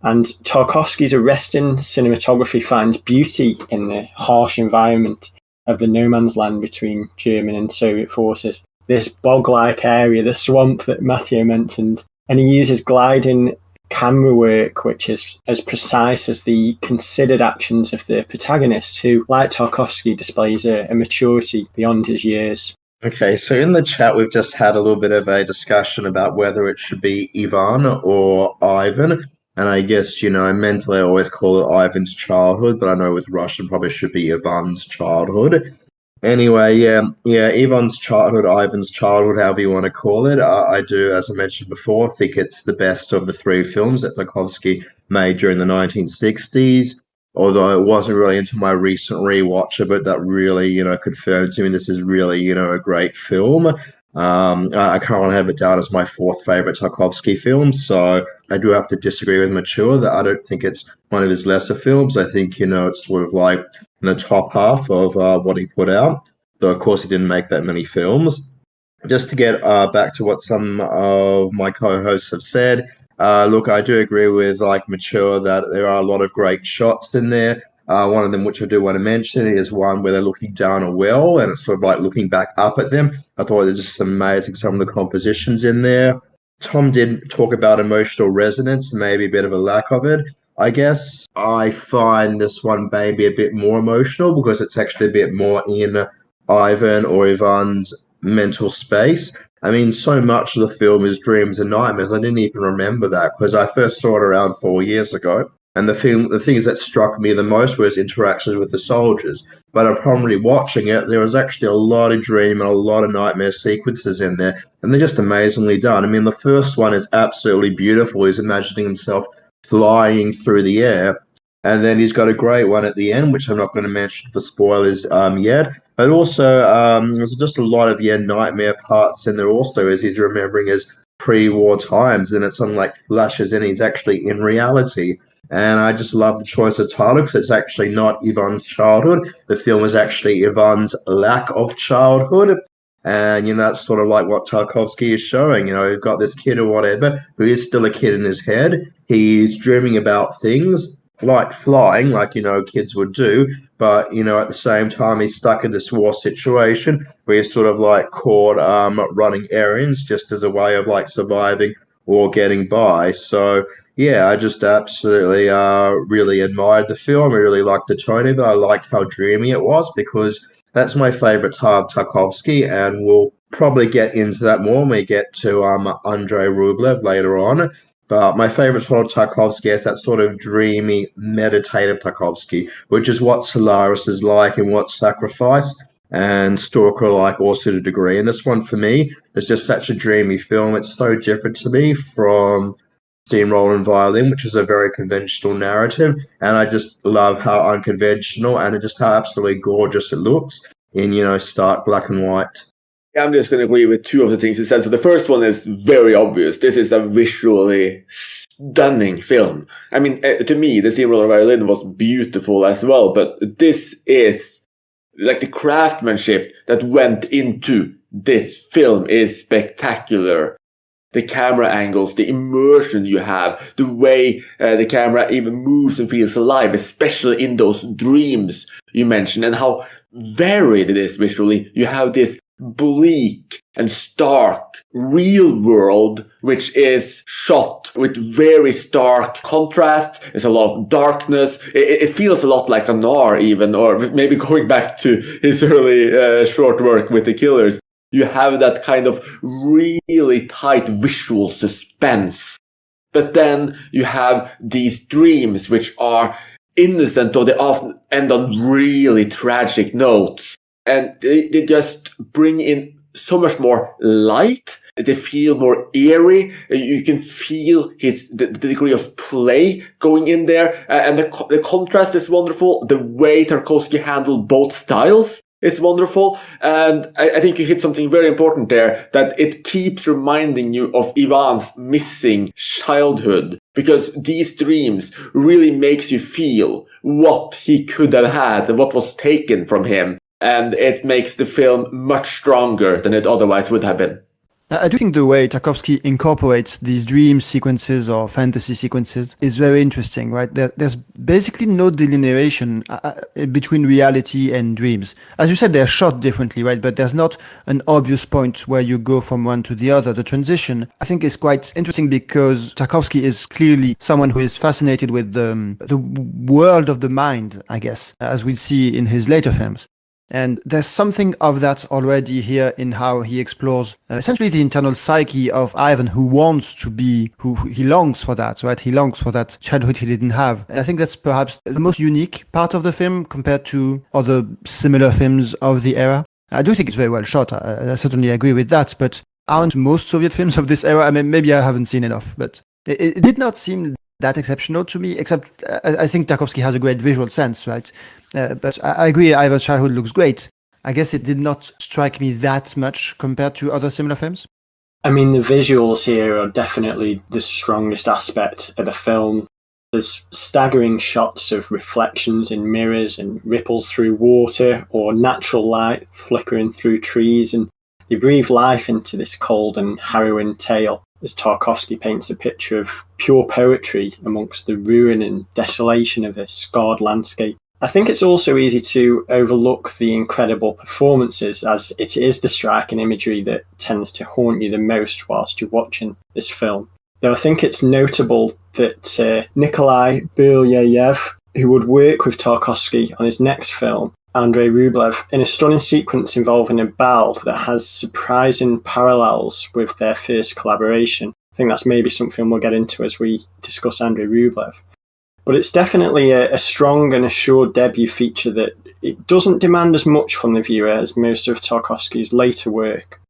And Tarkovsky's arresting cinematography finds beauty in the harsh environment of the no man's land between German and Soviet forces. This bog-like area, the swamp that Matteo mentioned, and he uses gliding camera work which is as precise as the considered actions of the protagonist, who, like Tarkovsky, displays a maturity beyond his years. Okay, so in the chat we've just had a little bit of a discussion about whether it should be Ivan or Ivan. And I guess, mentally I always call it Ivan's Childhood, but I know with Russian probably should be Ivan's Childhood. Anyway, yeah, Ivan's Childhood, Ivan's Childhood, however you want to call it. I do, as I mentioned before, think it's the best of the three films that Tarkovsky made during the 1960s. Although it wasn't really until my recent rewatch of it that really, confirmed to me this is really, a great film. I currently have it down as my fourth favorite Tarkovsky film, so I do have to disagree with Mature that I don't think it's one of his lesser films. I think, it's sort of like in the top half of what he put out, though of course he didn't make that many films. Just to get back to what some of my co-hosts have said, look, I do agree with Mature that there are a lot of great shots in there. One of them, which I do want to mention, is one where they're looking down a well and it's sort of like looking back up at them. I thought it was just amazing, some of the compositions in there. Tom did talk about emotional resonance, maybe a bit of a lack of it. I guess I find this one maybe a bit more emotional because it's actually a bit more in Ivan or Ivan's mental space. I mean, so much of the film is dreams and nightmares. I didn't even remember that because I first saw it around 4 years ago. And the things that struck me the most was interactions with the soldiers. But upon rewatching it, there was actually a lot of dream and a lot of nightmare sequences in there, and they're just amazingly done. I mean, the first one is absolutely beautiful. He's imagining himself flying through the air, and then he's got a great one at the end, which I'm not going to mention for spoilers yet. But also, there's just a lot of nightmare parts in there also, as he's remembering his pre-war times, and it's unlike flashes, and he's actually in reality. And I just love the choice of title because it's actually not Ivan's childhood. The film is actually Ivan's lack of childhood. And, that's sort of like what Tarkovsky is showing. You've got this kid or whatever who is still a kid in his head. He's dreaming about things like flying, like, kids would do. But, at the same time, he's stuck in this war situation where he's sort of like caught running errands just as a way of like surviving or getting by. So, yeah, I just absolutely really admired the film. I really liked the tone of it. I liked how dreamy it was because that's my favorite type of Tarkovsky, and we'll probably get into that more when we get to Andrey Rublev later on. But my favorite sort of Tarkovsky is that sort of dreamy, meditative Tarkovsky, which is what Solaris is like and what Sacrifice and Stalker like also to a degree. And this one for me is just such a dreamy film. It's so different to me from Steamroller and Violin, which is a very conventional narrative, and I just love how unconventional and just how absolutely gorgeous it looks in, stark black and white. Yeah, I'm just going to agree with two of the things you said. So the first one is very obvious. This is a visually stunning film. I mean, to me, the Steamroller and Violin was beautiful as well, but this is like the craftsmanship that went into this film is spectacular. The camera angles, the immersion you have, the way the camera even moves and feels alive, especially in those dreams you mentioned, and how varied it is visually. You have this bleak and stark real world, which is shot with very stark contrast. There's a lot of darkness. It feels a lot like a noir even, or maybe going back to his early short work with The Killers. You have that kind of really tight visual suspense. But then you have these dreams which are innocent, or they often end on really tragic notes. And they just bring in so much more light. They feel more eerie. You can feel the degree of play going in there. And the contrast is wonderful. The way Tarkovsky handled both styles is wonderful. And I think you hit something very important there, that it keeps reminding you of Ivan's missing childhood, because these dreams really makes you feel what he could have had and what was taken from him. And it makes the film much stronger than it otherwise would have been. I do think the way Tarkovsky incorporates these dream sequences or fantasy sequences is very interesting, right? There's basically no delineation between reality and dreams. As you said, they're shot differently, right? But there's not an obvious point where you go from one to the other. The transition, I think, is quite interesting because Tarkovsky is clearly someone who is fascinated with the world of the mind, I guess, as we see in his later films. And there's something of that already here in how he explores essentially the internal psyche of Ivan, who he longs for that, right? He longs for that childhood he didn't have. And I think that's perhaps the most unique part of the film compared to other similar films of the era. I do think it's very well shot. I certainly agree with that, but aren't most Soviet films of this era? I mean, maybe I haven't seen enough, but it did not seem that exceptional to me, except I think Tarkovsky has a great visual sense, right? But I agree, Ivan's childhood looks great. I guess it did not strike me that much compared to other similar films. I mean, the visuals here are definitely the strongest aspect of the film. There's staggering shots of reflections in mirrors and ripples through water, or natural light flickering through trees, and they breathe life into this cold and harrowing tale, as Tarkovsky paints a picture of pure poetry amongst the ruin and desolation of a scarred landscape. I think it's also easy to overlook the incredible performances, as it is the striking imagery that tends to haunt you the most whilst you're watching this film. Though I think it's notable that Nikolai Belyayev, who would work with Tarkovsky on his next film, Andrey Rublev, in a stunning sequence involving a bell that has surprising parallels with their first collaboration. I think that's maybe something we'll get into as we discuss Andrey Rublev. But it's definitely a strong and assured debut feature that it doesn't demand as much from the viewer as most of Tarkovsky's later work,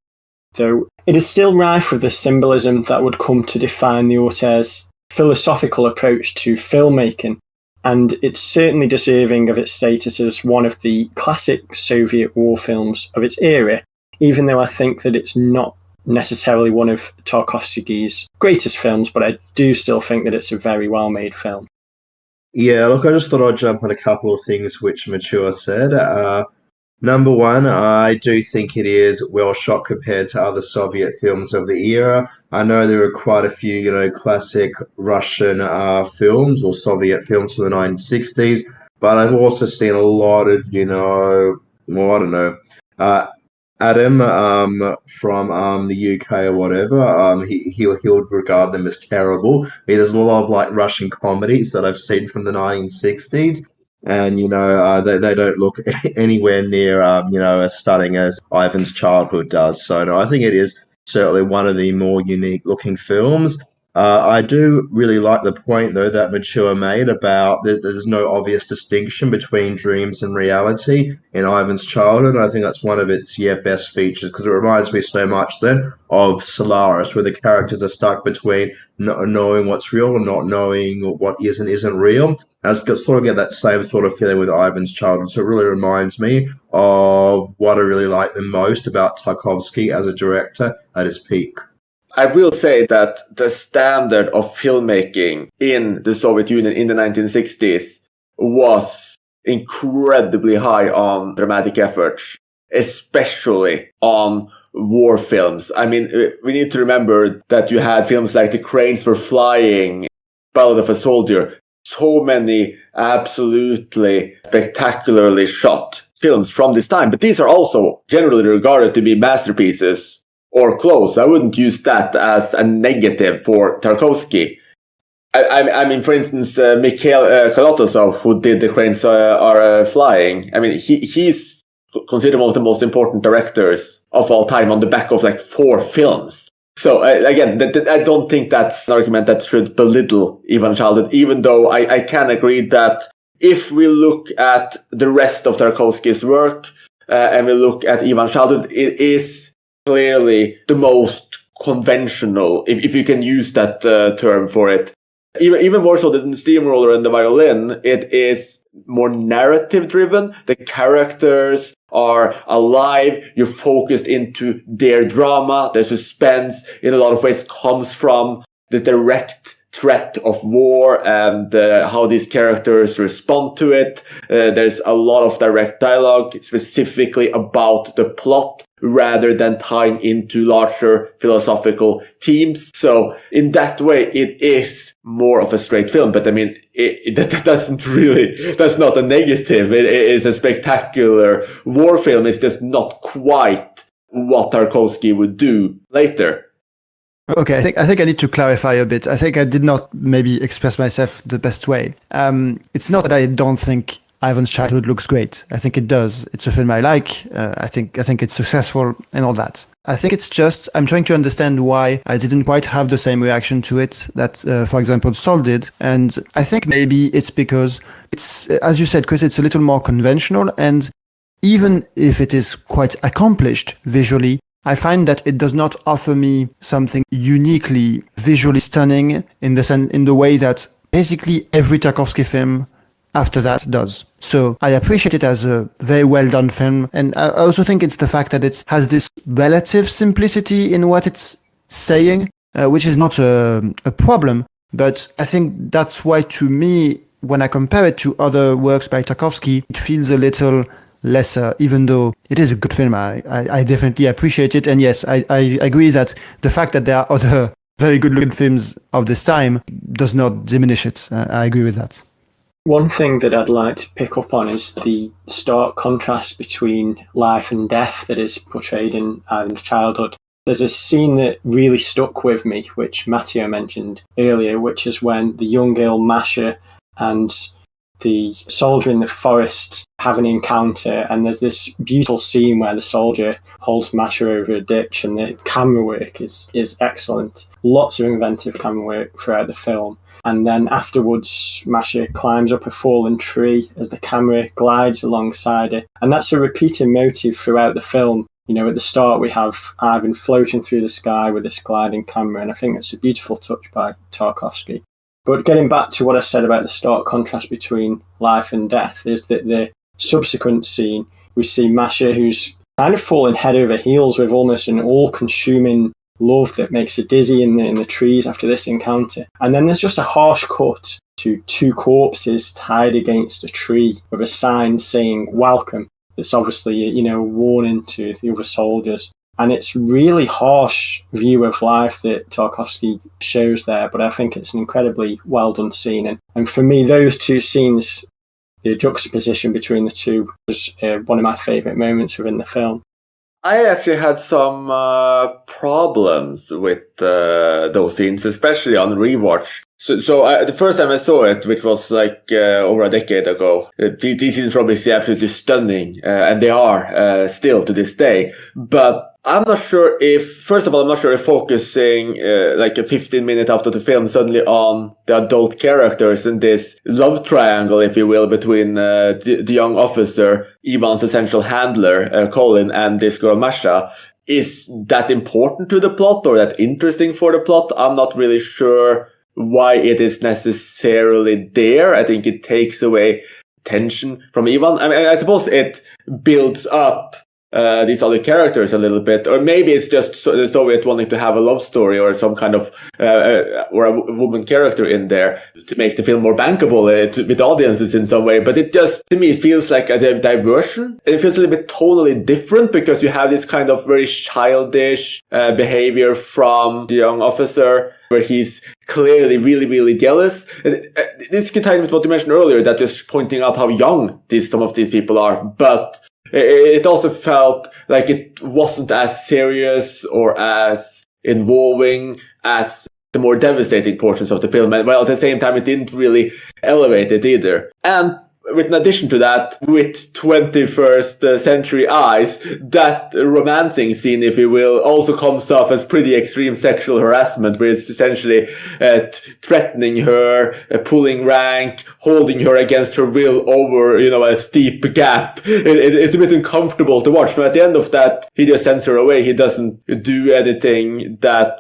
though it is still rife with the symbolism that would come to define the auteur's philosophical approach to filmmaking, and it's certainly deserving of its status as one of the classic Soviet war films of its era, even though I think that it's not necessarily one of Tarkovsky's greatest films, but I do still think that it's a very well-made film. Yeah, look, I just thought I'd jump on a couple of things which Mature said. Number one, I do think it is well shot compared to other Soviet films of the era. I know there are quite a few, classic Russian films or Soviet films from the 1960s, but I've also seen a lot of, well, I don't know, Adam from the UK or whatever. He would regard them as terrible. There's a lot of like Russian comedies that I've seen from the 1960s. And they don't look anywhere near as stunning as Ivan's Childhood does. So no, I think it is certainly one of the more unique looking films. I do really like the point though that Mature made about there's no obvious distinction between dreams and reality in Ivan's Childhood. I think that's one of its best features because it reminds me so much then of Solaris, where the characters are stuck between knowing what's real and not knowing what isn't real. I sort of get that same sort of feeling with Ivan's Childhood. So it really reminds me of what I really like the most about Tarkovsky as a director at his peak. I will say that the standard of filmmaking in the Soviet Union in the 1960s was incredibly high on dramatic efforts, especially on war films. I mean, we need to remember that you had films like The Cranes Were Flying, Ballad of a Soldier, so many absolutely spectacularly shot films from this time. But these are also generally regarded to be masterpieces or close. I wouldn't use that as a negative for Tarkovsky. I mean, for instance, Mikhail Kalatozov, who did The Cranes Are Flying, I mean, he's considered one of the most important directors of all time on the back of like 4 films. So again, I don't think that's an argument that should belittle Ivan Childhood, even though I can agree that if we look at the rest of Tarkovsky's work and we look at Ivan Childhood, it is clearly the most conventional, if you can use that term for it. Even more so than Steamroller and the Violin, it is more narrative driven. The characters are alive. You're focused into their drama. The suspense in a lot of ways comes from the direct threat of war and how these characters respond to it. There's a lot of direct dialogue specifically about the plot rather than tying into larger philosophical themes. So in that way, it is more of a straight film. But I mean, that's not a negative. It is a spectacular war film. It's just not quite what Tarkovsky would do later. Okay, I think I need to clarify a bit. I think I did not maybe express myself the best way. It's not that I don't think Ivan's Childhood looks great. I think it does. It's a film I like. I think it's successful and all that. I think it's just I'm trying to understand why I didn't quite have the same reaction to it that, for example, Sol did. And I think maybe it's because it's, as you said, Chris, it's a little more conventional. And even if it is quite accomplished visually, I find that it does not offer me something uniquely visually stunning in the way that basically every Tarkovsky film after that does. So I appreciate it as a very well done film. And I also think it's the fact that it has this relative simplicity in what it's saying, which is not a problem. But I think that's why, to me, when I compare it to other works by Tarkovsky, it feels a little lesser, even though it is a good film. I definitely appreciate it. And yes, I agree that the fact that there are other very good looking films of this time does not diminish it. I agree with that. One thing that I'd like to pick up on is the stark contrast between life and death that is portrayed in Ivan's Childhood. There's a scene that really stuck with me, which Matteo mentioned earlier, which is when the young girl Masha and the soldier in the forest have an encounter, and there's this beautiful scene where the soldier holds Masha over a ditch, and the camera work is excellent. Lots of inventive camera work throughout the film. And then afterwards, Masha climbs up a fallen tree as the camera glides alongside it. And that's a repeating motif throughout the film. You know, at the start, we have Ivan floating through the sky with this gliding camera, and I think that's a beautiful touch by Tarkovsky. But getting back to what I said about the stark contrast between life and death, is that the subsequent scene, we see Masha, who's kind of falling head over heels with almost an all-consuming love that makes her dizzy in the trees after this encounter. And then there's just a harsh cut to two corpses tied against a tree with a sign saying "Welcome." It's obviously, you know, a warning to the other soldiers. And it's really harsh view of life that Tarkovsky shows there, but I think it's an incredibly well done scene. And for me, those two scenes, the juxtaposition between the two, was one of my favourite moments within the film. I actually had some problems with those scenes, especially on rewatch. So the first time I saw it, which was like over a decade ago, these scenes are obviously absolutely stunning, and they are still to this day. But I'm not sure if, first of all, I'm not sure if focusing like a 15-minute after the film suddenly on the adult characters and this love triangle, if you will, between the young officer, Ivan's essential handler, Colin, and this girl, Masha, is that important to the plot or that interesting for the plot? I'm not really sure why it is necessarily there. I think it takes away tension from Ivan. I mean, I suppose it builds up these other characters a little bit, or maybe it's just the Soviet wanting to have a love story or some kind of or a woman character in there to make the film more bankable with audiences in some way. But it just, to me, feels like a diversion. It feels a little bit tonally different because you have this kind of very childish behavior from the young officer, where he's clearly really, really jealous. This can tie in with what you mentioned earlier, that just pointing out how young some of these people are, but it also felt like it wasn't as serious or as involving as the more devastating portions of the film. And while at the same time, it didn't really elevate it either. And in addition to that, with 21st century eyes, that romancing scene, if you will, also comes off as pretty extreme sexual harassment, where it's essentially threatening her, pulling rank, holding her against her will over, you know, a steep gap. It's a bit uncomfortable to watch. Now, at the end of that, he just sends her away. He doesn't do anything that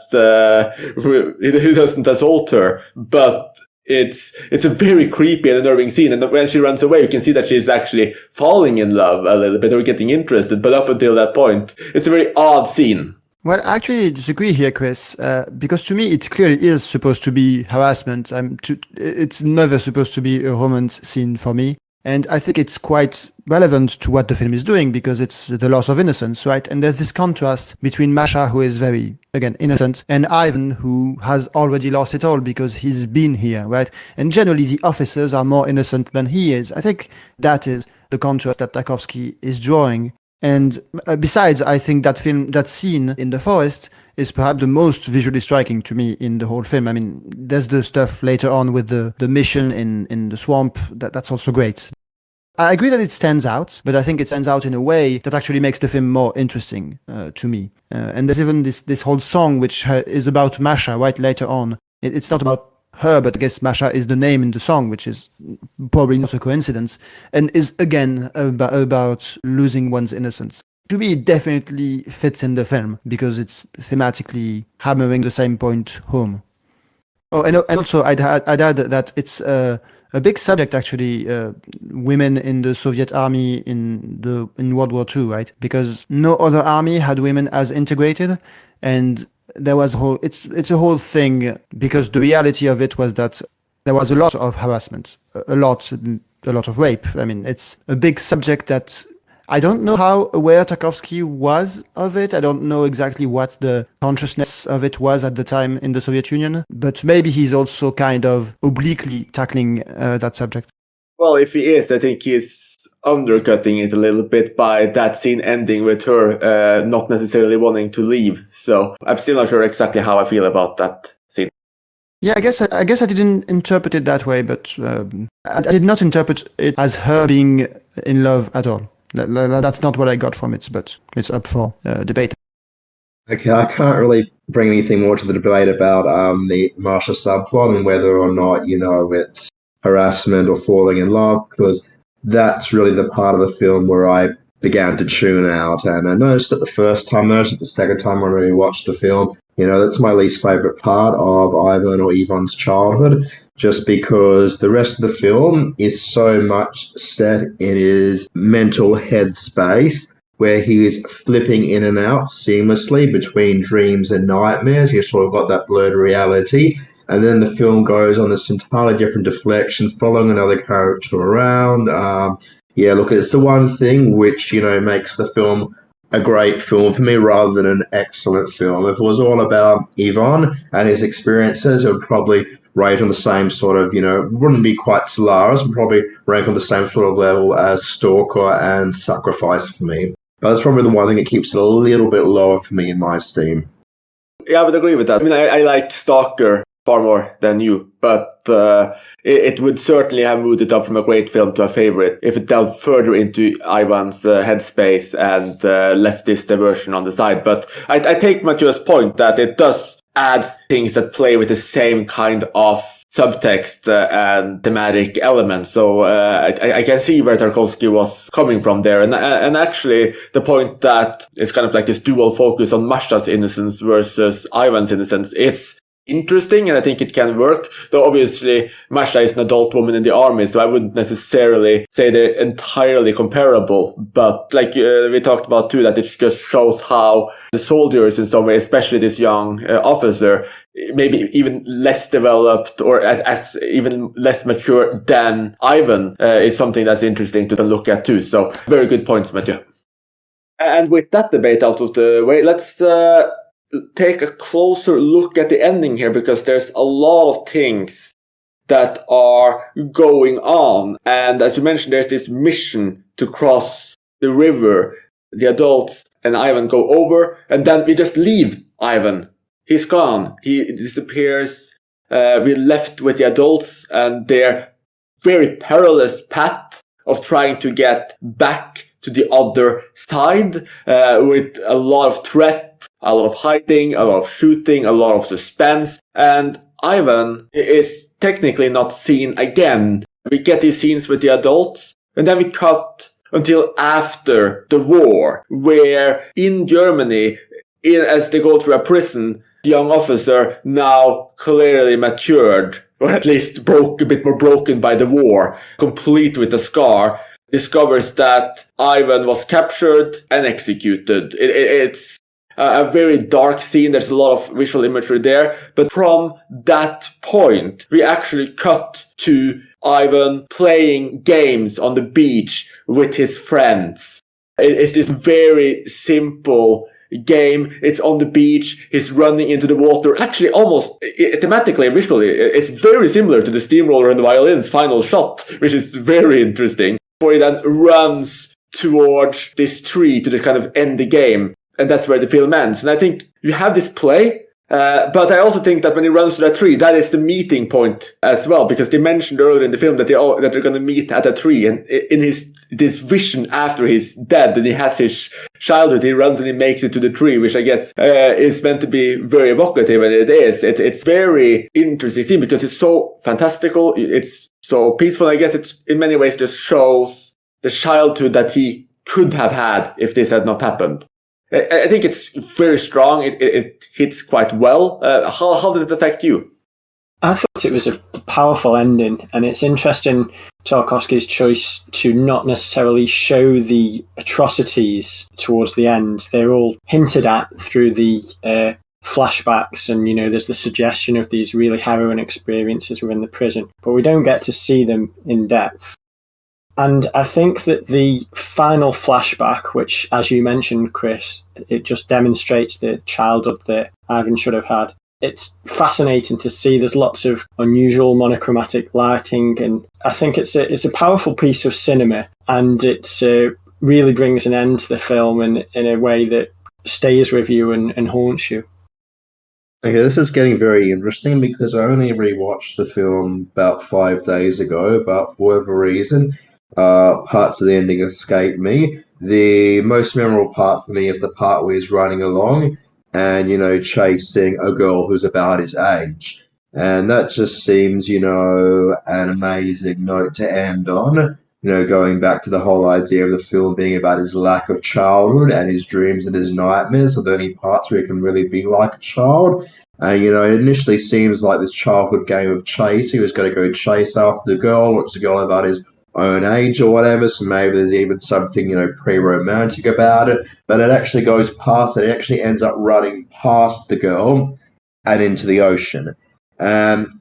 he doesn't assault her, but it's a very creepy and unnerving scene. And when she runs away, you can see that she's actually falling in love a little bit or getting interested. But up until that point, it's a very odd scene. Well, I actually disagree here, Chris, because to me, it clearly is supposed to be harassment. It's never supposed to be a romance scene for me. And I think it's quite relevant to what the film is doing because it's the loss of innocence, right? And there's this contrast between Masha, who is very, again, innocent, and Ivan, who has already lost it all because he's been here, right? And generally, the officers are more innocent than he is. I think that is the contrast that Tarkovsky is drawing. And besides, I think that scene in the forest is perhaps the most visually striking to me in the whole film. I mean, there's the stuff later on with the mission in the swamp. That's also great. I agree that it stands out, but I think it stands out in a way that actually makes the film more interesting to me. And there's even this whole song which is about Masha right later on. It's not about her, but I guess Masha is the name in the song, which is probably not a coincidence, and is again about losing one's innocence. To me, it definitely fits in the film because it's thematically hammering the same point home. Oh, and also I'd add that it's a big subject actually, women in the Soviet army in World War II, right? Because no other army had women as integrated, and there was it's a whole thing because the reality of it was that there was a lot of harassment, a lot of rape. I mean, it's a big subject that I don't know how aware Tarkovsky was of it. I don't know exactly what the consciousness of it was at the time in the Soviet Union, but maybe he's also kind of obliquely tackling that subject. Well, if he is, I think he's undercutting it a little bit by that scene ending with her not necessarily wanting to leave. So I'm still not sure exactly how I feel about that scene. Yeah, I guess I didn't interpret it that way, but I did not interpret it as her being in love at all. That's not what I got from it, but it's up for debate. Okay, I can't really bring anything more to the debate about the Marsha subplot and whether or not, it's harassment or falling in love, because that's really the part of the film where I began to tune out. And I noticed it the first time, noticed it the second time when I watched the film. That's my least favorite part of Ivan or Ivan's childhood, just because the rest of the film is so much set in his mental headspace where he is flipping in and out seamlessly between dreams and nightmares. You sort of got that blurred reality. And then the film goes on this entirely different deflection, following another character around. Yeah, look, it's the one thing which, makes the film a great film for me rather than an excellent film. If it was all about Ivan and his experiences, it would probably rate on the same sort of, wouldn't be quite Solaris, but probably rank on the same sort of level as Stalker and Sacrifice for me. But that's probably the one thing that keeps it a little bit lower for me in my esteem. Yeah, I would agree with that. I mean, I liked Stalker far more than you, but it would certainly have moved it up from a great film to a favorite if it delved further into Ivan's headspace and left this diversion on the side. But I take Mathieu's point that it does add things that play with the same kind of subtext and thematic elements. So I can see where Tarkovsky was coming from there. And actually, the point that it's kind of like this dual focus on Masha's innocence versus Ivan's innocence is interesting, and I think it can work. Though obviously Masha is an adult woman in the army, so I wouldn't necessarily say they're entirely comparable. But like we talked about too, that it just shows how the soldiers in some way, especially this young officer, maybe even less developed or as even less mature than Ivan, is something that's interesting to look at too. So very good points, Mathieu. And with that debate out of the way, let's take a closer look at the ending here, because there's a lot of things that are going on. And as you mentioned, there's this mission to cross the river. The adults and Ivan go over, and then we just leave Ivan. He's gone. He disappears. We're left with the adults and their very perilous path of trying to get back to the other side, with a lot of threat, a lot of hiding, a lot of shooting, a lot of suspense. And Ivan is technically not seen again. We get these scenes with the adults, and then we cut until after the war, where in Germany, as they go through a prison, the young officer, now clearly matured, or at least a bit more broken by the war, complete with a scar, discovers that Ivan was captured and executed. It's a very dark scene. There's a lot of visual imagery there. But from that point, we actually cut to Ivan playing games on the beach with his friends. It's this very simple game. It's on the beach. He's running into the water. Actually, almost thematically and visually, it's very similar to the Steamroller and the Violin's final shot, which is very interesting. Before he then runs towards this tree to kind of end the game. And that's where the film ends. And I think you have this play, but I also think that when he runs to that tree, that is the meeting point as well, because they mentioned earlier in the film that they're going to meet at a tree. And in this vision after he's dead and he has his childhood, he runs and he makes it to the tree, which I guess is meant to be very evocative, and it is. It's very interesting scene because it's so fantastical. It's so peaceful. I guess it's in many ways just shows the childhood that he could have had if this had not happened. I think it's very strong. It hits quite well. How did it affect you? I thought it was a powerful ending, and it's interesting Tarkovsky's choice to not necessarily show the atrocities towards the end. They're all hinted at through the flashbacks, and there's the suggestion of these really harrowing experiences within the prison, but we don't get to see them in depth. And I think that the final flashback, which, as you mentioned, Chris, it just demonstrates the childhood that Ivan should have had. It's fascinating to see. There's lots of unusual monochromatic lighting, and I think it's a powerful piece of cinema, and it really brings an end to the film in a way that stays with you and haunts you. Okay, this is getting very interesting because I only rewatched the film about 5 days ago, but for whatever reason, parts of the ending escaped me. The most memorable part for me is the part where he's running along and, chasing a girl who's about his age. And that just seems, an amazing note to end on. Going back to the whole idea of the film being about his lack of childhood and his dreams and his nightmares are the only parts where he can really be like a child. It initially seems like this childhood game of chase. He was going to go chase after the girl, or it's a girl about his own age or whatever. So maybe there's even something, pre-romantic about it. But it actually goes past it. It actually ends up running past the girl and into the ocean.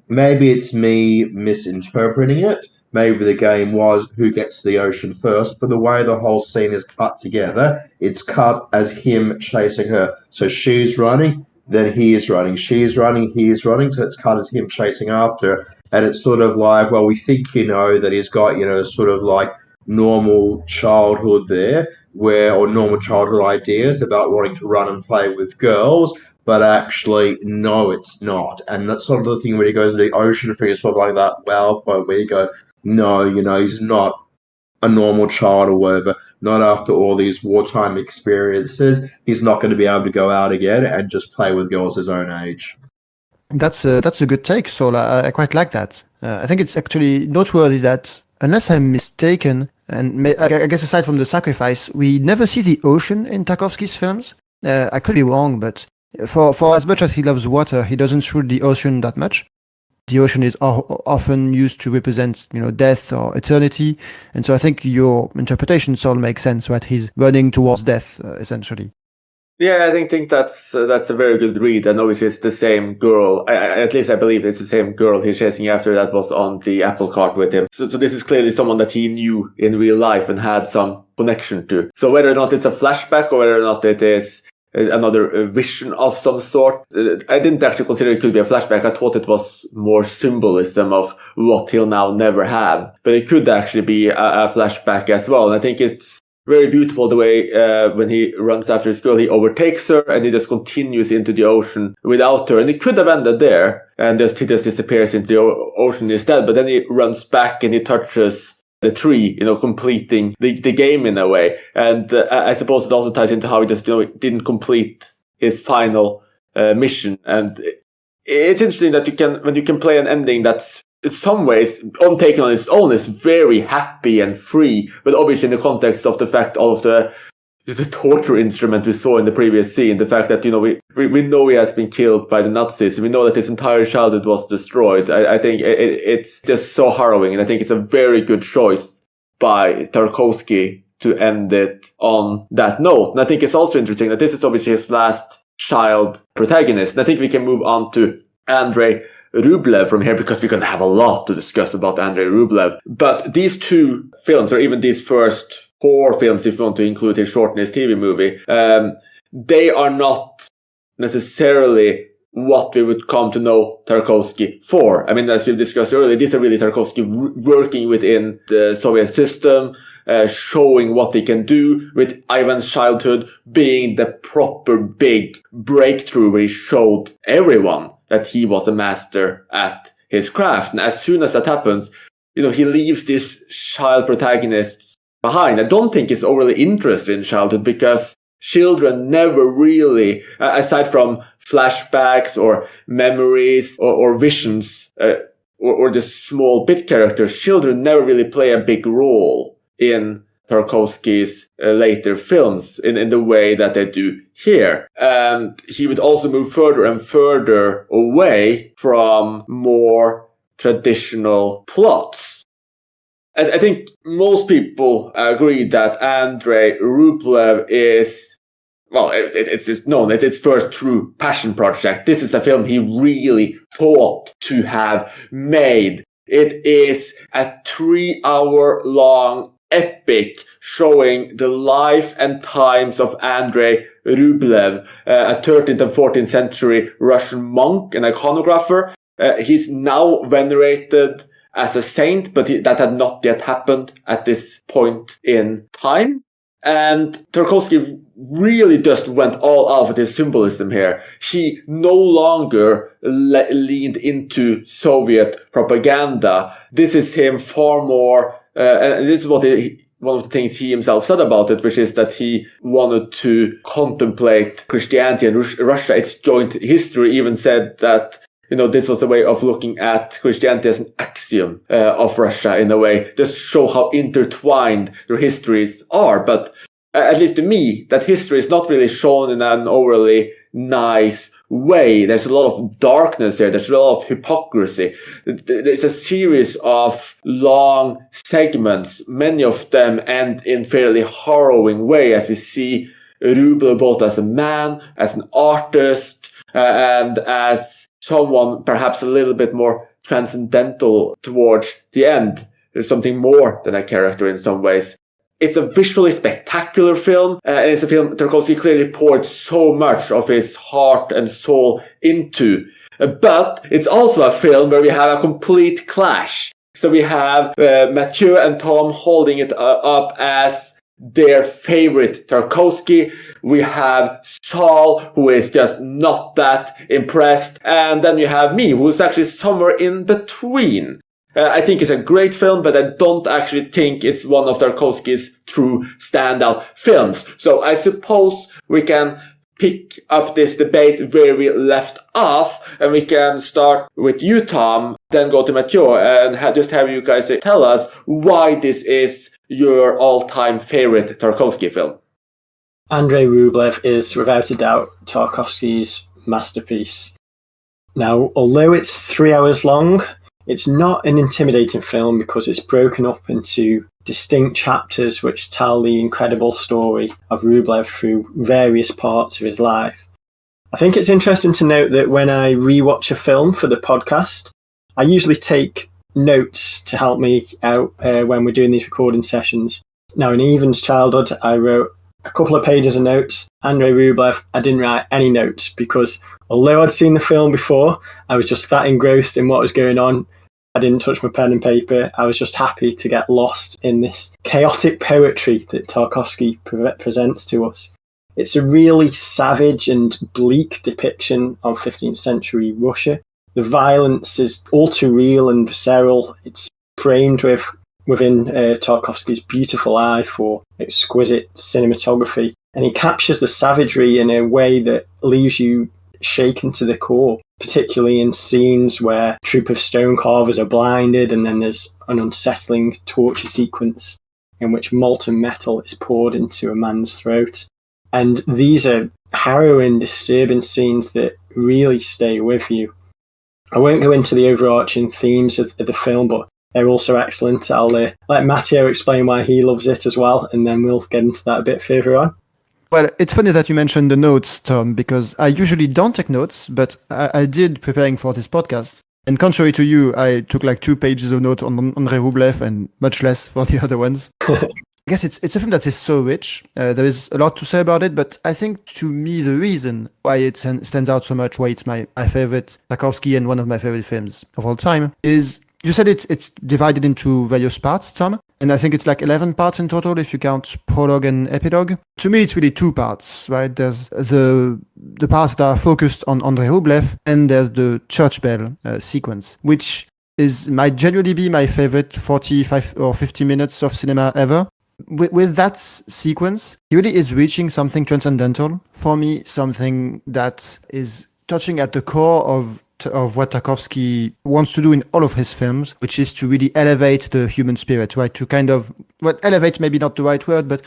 Maybe it's me misinterpreting it. Maybe the game was who gets to the ocean first, but the way the whole scene is cut together, it's cut as him chasing her. So she's running, then he is running. She's running, he is running. So it's cut as him chasing after her. And it's sort of like, well, we think, that he's got, sort of like normal childhood there, or normal childhood ideas about wanting to run and play with girls. But actually, no, it's not. And that's sort of the thing when he goes to the ocean for you, sort of like that, well, where you go, no, he's not a normal child or whatever. Not after all these wartime experiences. He's not going to be able to go out again and just play with girls his own age. That's a good take, Sol. I quite like that. I think it's actually noteworthy that, unless I'm mistaken, and I guess aside from the sacrifice, we never see the ocean in Tarkovsky's films. I could be wrong, but for as much as he loves water, he doesn't shoot the ocean that much. The ocean is often used to represent, death or eternity, and so I think your interpretation, Sol, makes sense. Right, he's running towards death, essentially. Yeah, I think that's a very good read, and obviously it's the same girl. At least I believe it's the same girl he's chasing after that was on the Apple cart with him. So this is clearly someone that he knew in real life and had some connection to. So whether or not it's a flashback or whether or not it is another vision of some sort, I didn't actually consider it could be a flashback. I thought it was more symbolism of what he'll now never have. But it could actually be a flashback as well. And I think it's very beautiful the way when he runs after his girl, he overtakes her and he just continues into the ocean without her. And it could have ended there and he just disappears into the ocean instead. But then he runs back and he touches the tree, completing the game in a way. And I suppose it also ties into how he just, didn't complete his final mission. And it's interesting that when you can play an ending that's in some ways, taken on its own, is very happy and free, but obviously in the context of the fact all of the torture instrument we saw in the previous scene, the fact that, we know he has been killed by the Nazis, we know that his entire childhood was destroyed. I think it's just so harrowing, and I think it's a very good choice by Tarkovsky to end it on that note. And I think it's also interesting that this is obviously his last child protagonist, and I think we can move on to Andrey Rublev from here, because we're going to have a lot to discuss about Andrey Rublev. But these two films, or even these first 4 films, if you want to include his short and his TV movie, they are not necessarily what we would come to know Tarkovsky for. I mean, as we've discussed earlier, these are really Tarkovsky working within the Soviet system, showing what he can do, with Ivan's childhood being the proper big breakthrough where he showed everyone that he was a master at his craft. And as soon as that happens, he leaves these child protagonists behind. I don't think he's overly interested in childhood, because children never really, aside from flashbacks or memories or visions, or the small bit characters, children never really play a big role in Tarkovsky's later films in the way that they do here. And he would also move further and further away from more traditional plots. And I think most people agree that Andrey Rublev is, well, it's just known, it's his first true passion project. This is a film he really thought to have made. It is a 3-hour-long epic showing the life and times of Andrey Rublev, a 13th and 14th century Russian monk and iconographer. He's now venerated as a saint, but that had not yet happened at this point in time. And Tarkovsky really just went all out with his symbolism here. He no longer leaned into Soviet propaganda. This is him far more, and this is what one of the things he himself said about it, which is that he wanted to contemplate Christianity and Russia, its joint history, even said that, this was a way of looking at Christianity as an axiom of Russia in a way, just show how intertwined their histories are. But at least to me, that history is not really shown in an overly nice way. There's a lot of darkness there. There's a lot of hypocrisy. There's a series of long segments. Many of them end in fairly harrowing way, as we see Rublev both as a man, as an artist, and as someone perhaps a little bit more transcendental towards the end. There's something more than a character in some ways. It's a visually spectacular film, and it's a film Tarkovsky clearly poured so much of his heart and soul into. But it's also a film where we have a complete clash. So we have Mathieu and Tom holding it up as their favorite Tarkovsky. We have Saul, who is just not that impressed. And then you have me, who's actually somewhere in between. I think it's a great film, but I don't actually think it's one of Tarkovsky's true standout films. So I suppose we can pick up this debate where we left off, and we can start with you, Tom, then go to Mathieu, and just have you guys tell us why this is your all-time favorite Tarkovsky film. Andrey Rublev is without a doubt Tarkovsky's masterpiece. Now, although it's 3 hours long, it's not an intimidating film because it's broken up into distinct chapters which tell the incredible story of Rublev through various parts of his life. I think it's interesting to note that when I rewatch a film for the podcast, I usually take notes to help me out when we're doing these recording sessions. Now, in Evan's childhood, I wrote a couple of pages of notes. Andrey Rublev, I didn't write any notes because although I'd seen the film before, I was just that engrossed in what was going on. I didn't touch my pen and paper. I was just happy to get lost in this chaotic poetry that Tarkovsky presents to us. It's a really savage and bleak depiction of 15th century Russia. The violence is all too real and visceral. It's framed within Tarkovsky's beautiful eye for exquisite cinematography. And he captures the savagery in a way that leaves you shaken to the core, particularly in scenes where a troop of stone carvers are blinded, and then there's an unsettling torture sequence in which molten metal is poured into a man's throat. And these are harrowing, disturbing scenes that really stay with you. I won't go into the overarching themes of the film, but they're also excellent. I'll let Matteo explain why he loves it as well, and then we'll get into that a bit further on. Well, it's funny that you mentioned the notes, Tom, because I usually don't take notes, but I did preparing for this podcast. And contrary to you, I took like 2 pages of notes on Andrey Rublev and much less for the other ones. I guess it's a film that is so rich. There is a lot to say about it, but I think to me the reason why it stands out so much, why it's my favorite Tarkovsky and one of my favorite films of all time, is you said it's divided into various parts, Tom. And I think it's like 11 parts in total if you count prologue and epilogue. To me, it's really 2 parts, right? There's the parts that are focused on Andrey Rublev, and there's the church bell sequence, which might genuinely be my favorite 45 or 50 minutes of cinema ever. With that sequence, he really is reaching something transcendental for me, something that is touching at the core of what Tarkovsky wants to do in all of his films, which is to really elevate the human spirit, right? To kind of, well, elevate maybe not the right word, but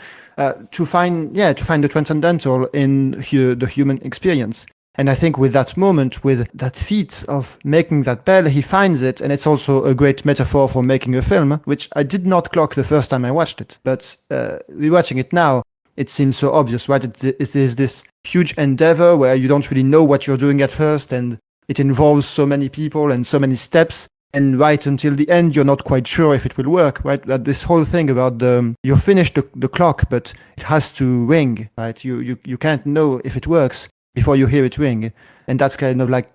to find the transcendental in the human experience. And I think with that moment, with that feat of making that bell, he finds it, and it's also a great metaphor for making a film, which I did not clock the first time I watched it. But rewatching it now, it seems so obvious, right? It is this huge endeavor where you don't really know what you're doing at first, and it involves so many people and so many steps. And right until the end, you're not quite sure if it will work, right? That this whole thing about you finish the clock, but it has to ring, right? You can't know if it works before you hear it ring. And that's kind of like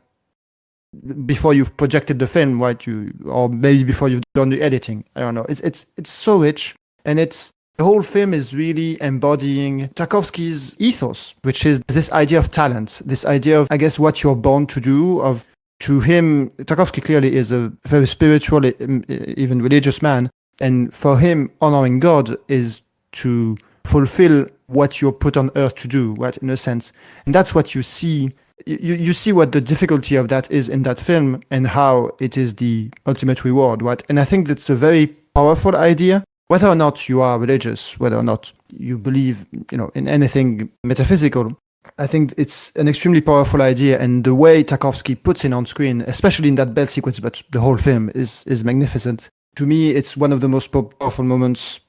before you've projected the film, right? Or maybe before you've done the editing. I don't know. It's so rich, and it's the whole film is really embodying Tarkovsky's ethos, which is this idea of talent, this idea of, I guess, what you're born to do. To him, Tarkovsky clearly is a very spiritual, even religious man. And for him, honoring God is to fulfill what you're put on earth to do, right, in a sense. And that's what you see. You see what the difficulty of that is in that film and how it is the ultimate reward, right? And I think that's a very powerful idea. Whether or not you are religious, whether or not you believe, in anything metaphysical, I think it's an extremely powerful idea. And the way Tarkovsky puts it on screen, especially in that bell sequence, but the whole film is magnificent. To me, it's one of the most powerful moments,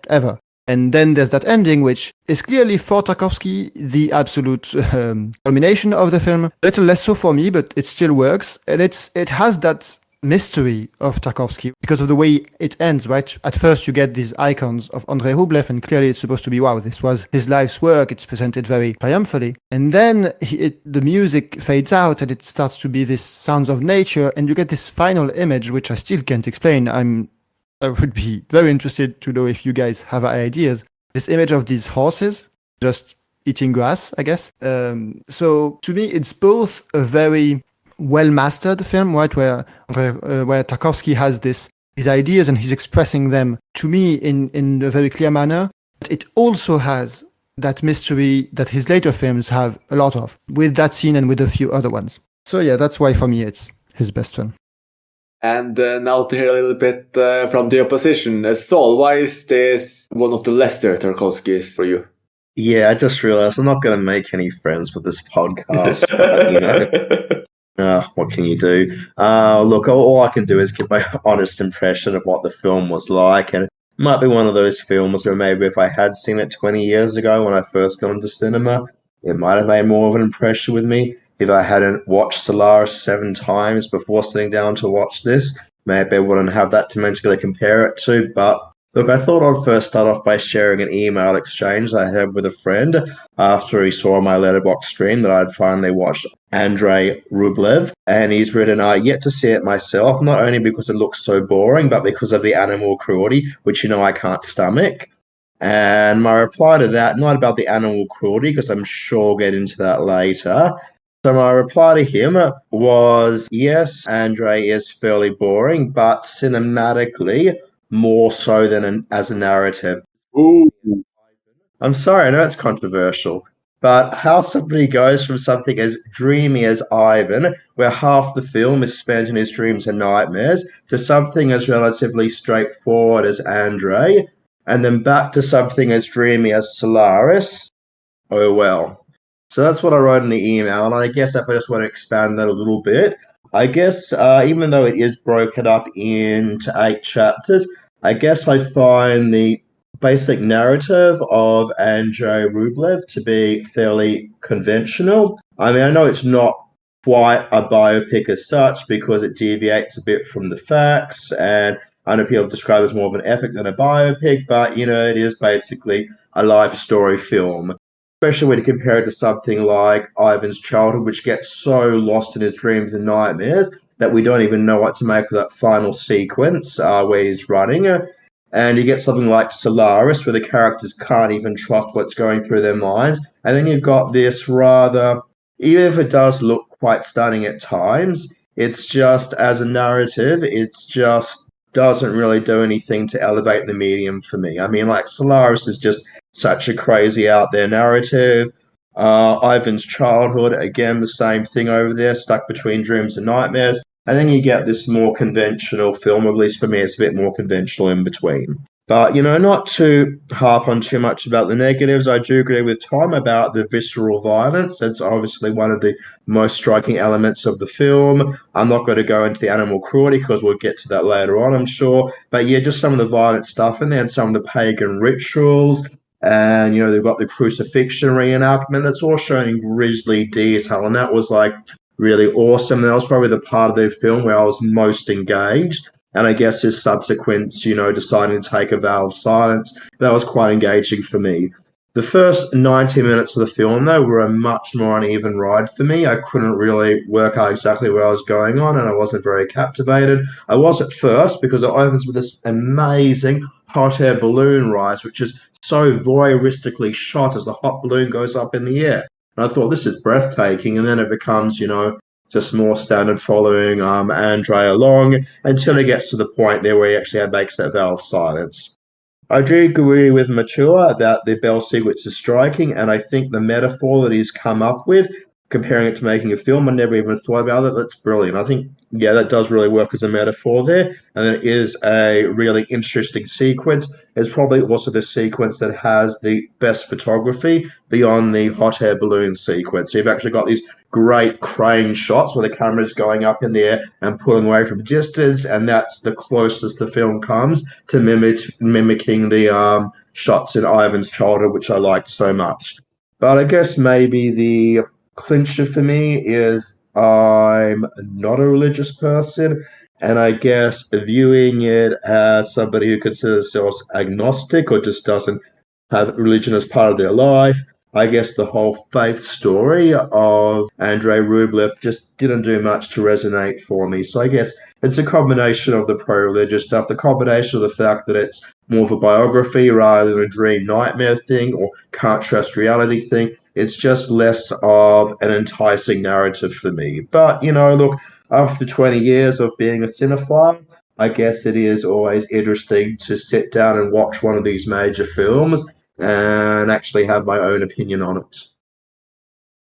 ever. And then there's that ending, which is clearly for Tarkovsky the absolute culmination of the film. A little less so for me, but it still works. And it has that mystery of Tarkovsky because of the way it ends, right? At first you get these icons of Andrey Rublev, and clearly it's supposed to be, wow, this was his life's work. It's presented very triumphantly. And then the music fades out and it starts to be this sounds of nature, and you get this final image, which I still can't explain. I would be very interested to know if you guys have ideas. This image of these horses just eating grass, I guess. So to me, it's both a very well-mastered film, right, where Tarkovsky has these ideas and he's expressing them to me in a very clear manner. But it also has that mystery that his later films have a lot of, with that scene and with a few other ones. So yeah, that's why for me it's his best film. And now to hear a little bit from the opposition. Saul, why is this one of the lesser Tarkovskys for you? Yeah, I just realized I'm not going to make any friends with this podcast. What can you do? Look, all I can do is give my honest impression of what the film was like. And it might be one of those films where maybe if I had seen it 20 years ago when I first got into cinema, it might have made more of an impression with me. If I hadn't watched Solaris 7 times before sitting down to watch this, maybe I wouldn't have that to mentally compare it to. But look, I thought I'd first start off by sharing an email exchange I had with a friend after he saw my Letterboxd stream that I'd finally watched Andrey Rublev. And he's written, yet to see it myself, not only because it looks so boring, but because of the animal cruelty, which I can't stomach. And my reply to that, not about the animal cruelty, because I'm sure we'll get into that later. So my reply to him was, yes, Andrey is fairly boring, but cinematically, more so than as a narrative. Ooh. I'm sorry, I know it's controversial, but how somebody goes from something as dreamy as Ivan, where half the film is spent in his dreams and nightmares, to something as relatively straightforward as Andrey, and then back to something as dreamy as Solaris, oh well. So that's what I wrote in the email, and I guess if I just want to expand that a little bit, I guess even though it is broken up into 8 chapters, I guess I find the basic narrative of Andrey Rublev to be fairly conventional. I mean, I know it's not quite a biopic as such because it deviates a bit from the facts, and I know people describe it as more of an epic than a biopic, but it is basically a life story film. Especially when you compare it to something like Ivan's childhood, which gets so lost in his dreams and nightmares that we don't even know what to make of that final sequence where he's running. And you get something like Solaris, where the characters can't even trust what's going through their minds. And then you've got this rather, even if it does look quite stunning at times, it's just, as a narrative, it's just doesn't really do anything to elevate the medium for me. I mean, like, Solaris is just such a crazy out there narrative. Ivan's childhood, again, the same thing over there, stuck between dreams and nightmares. And then you get this more conventional film, at least for me, it's a bit more conventional in between. But, not to harp on too much about the negatives, I do agree with Tom about the visceral violence. That's obviously one of the most striking elements of the film. I'm not going to go into the animal cruelty because we'll get to that later on, I'm sure. But yeah, just some of the violent stuff in there and some of the pagan rituals. And, they've got the crucifixion reenactment that's all shown in grisly detail. And that was really awesome. And that was probably the part of the film where I was most engaged. And I guess his subsequent, deciding to take a vow of silence, that was quite engaging for me. The first 90 minutes of the film, though, were a much more uneven ride for me. I couldn't really work out exactly where I was going on, and I wasn't very captivated. I was at first because it opens with this amazing hot air balloon rise, which is so voyeuristically shot as the hot balloon goes up in the air. And I thought, this is breathtaking. And then it becomes, just more standard following Andrey along until he gets to the point there where he actually makes that vow of silence. I do agree with Mature that the bell sequence is striking, and I think the metaphor that he's come up with, comparing it to making a film, I never even thought about it. That's brilliant. I think, yeah, that does really work as a metaphor there, and it is a really interesting sequence. It's probably also the sequence that has the best photography beyond the hot air balloon sequence. So you've actually got these great crane shots where the camera is going up in the air and pulling away from distance, and that's the closest the film comes to mimicking the shots in Ivan's childhood, which I liked so much. But I guess maybe the clincher for me is I'm not a religious person, and I guess viewing it as somebody who considers themselves agnostic or just doesn't have religion as part of their life, I guess the whole faith story of Andrey Rublev just didn't do much to resonate for me. So I guess it's a combination of the pro-religious stuff, the combination of the fact that it's more of a biography rather than a dream nightmare thing or can't trust reality thing. It's just less of an enticing narrative for me. But, look, after 20 years of being a cinephile, I guess it is always interesting to sit down and watch one of these major films and actually have my own opinion on it.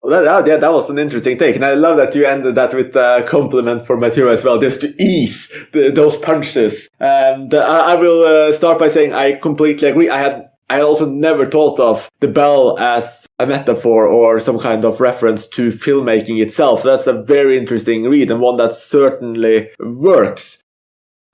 Well, that was an interesting take. And I love that you ended that with a compliment for Mathieu as well, just to ease those punches. And I will start by saying I completely agree. I had also never thought of the bell as a metaphor or some kind of reference to filmmaking itself. So that's a very interesting read and one that certainly works.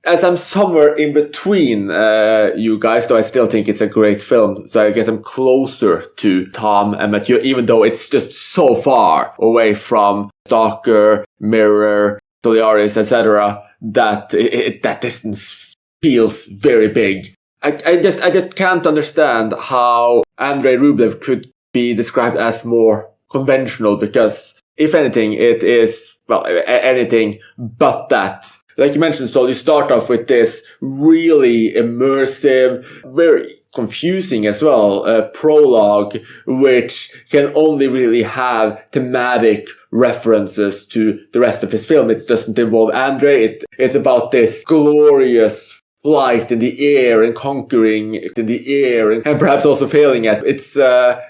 As I'm somewhere in between you guys, though I still think it's a great film, so I guess I'm closer to Tom and Mathieu, even though it's just so far away from Stalker, Mirror, Solaris, etc., that that distance feels very big. I just can't understand how Andrey Rublev could be described as more conventional, because if anything, it is, well, anything but that. Like you mentioned, so you start off with this really immersive, very confusing as well, prologue, which can only really have thematic references to the rest of his film. It doesn't involve Andrey. It's about this glorious flight in the air and conquering in the air and perhaps also failing at. It's a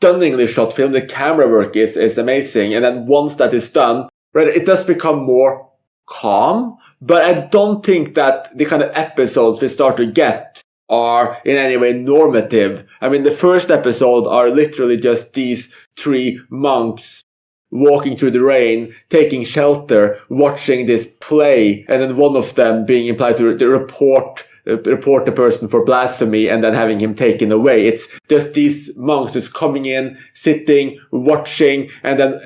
stunningly shot film. The camera work is amazing. And then once that is done, right, it does become more calm, but I don't think that the kind of episodes we start to get are in any way normative. I mean, the first episode are literally just these three monks walking through the rain, taking shelter, watching this play, and then one of them being implied to report the person for blasphemy and then having him taken away. It's just these monks just coming in, sitting, watching, and then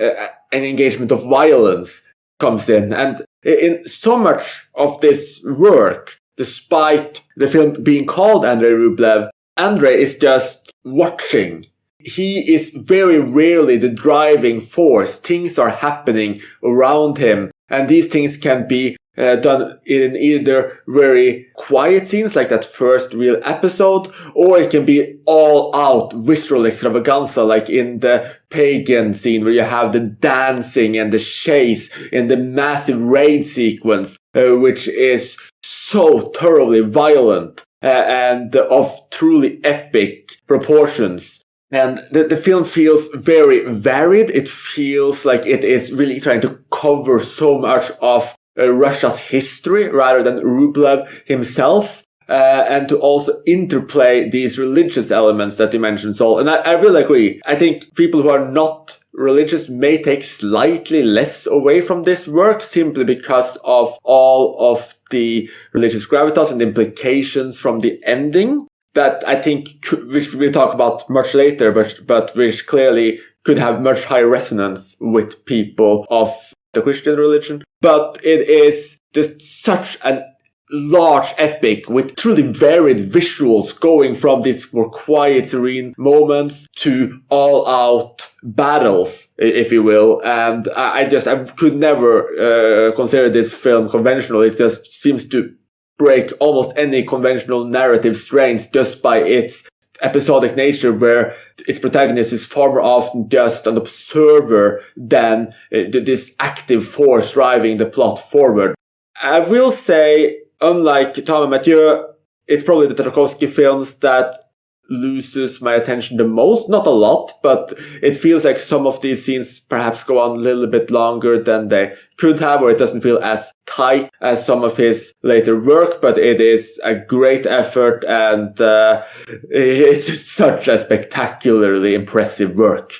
an engagement of violence comes in. And in so much of this work, despite the film being called Andrey Rublev, Andrey is just watching. He is very rarely the driving force. Things are happening around him, and these things can be done in either very quiet scenes like that first real episode, or it can be all out visceral extravaganza like in the pagan scene where you have the dancing and the chase in the massive raid sequence, which is so thoroughly violent and of truly epic proportions. And the film feels very varied. It feels like it is really trying to cover so much of Russia's history rather than Rublev himself, and to also interplay these religious elements that you mentioned, Sol. And I really agree. I think people who are not religious may take slightly less away from this work simply because of all of the religious gravitas and the implications from the ending that I think, which we'll talk about much later, but which clearly could have much higher resonance with people of the Christian religion. But it is just such a large epic with truly varied visuals going from these more quiet, serene moments to all-out battles, if you will. And I could never consider this film conventional. It just seems to break almost any conventional narrative strains just by its episodic nature, where its protagonist is far more often just an observer than this active force driving the plot forward. I will say, unlike Tom and Mathieu, it's probably the Tarkovsky films that loses my attention the most. Not a lot, but it feels like some of these scenes perhaps go on a little bit longer than they could have, or it doesn't feel as tight as some of his later work, but it is a great effort, and it's just such a spectacularly impressive work.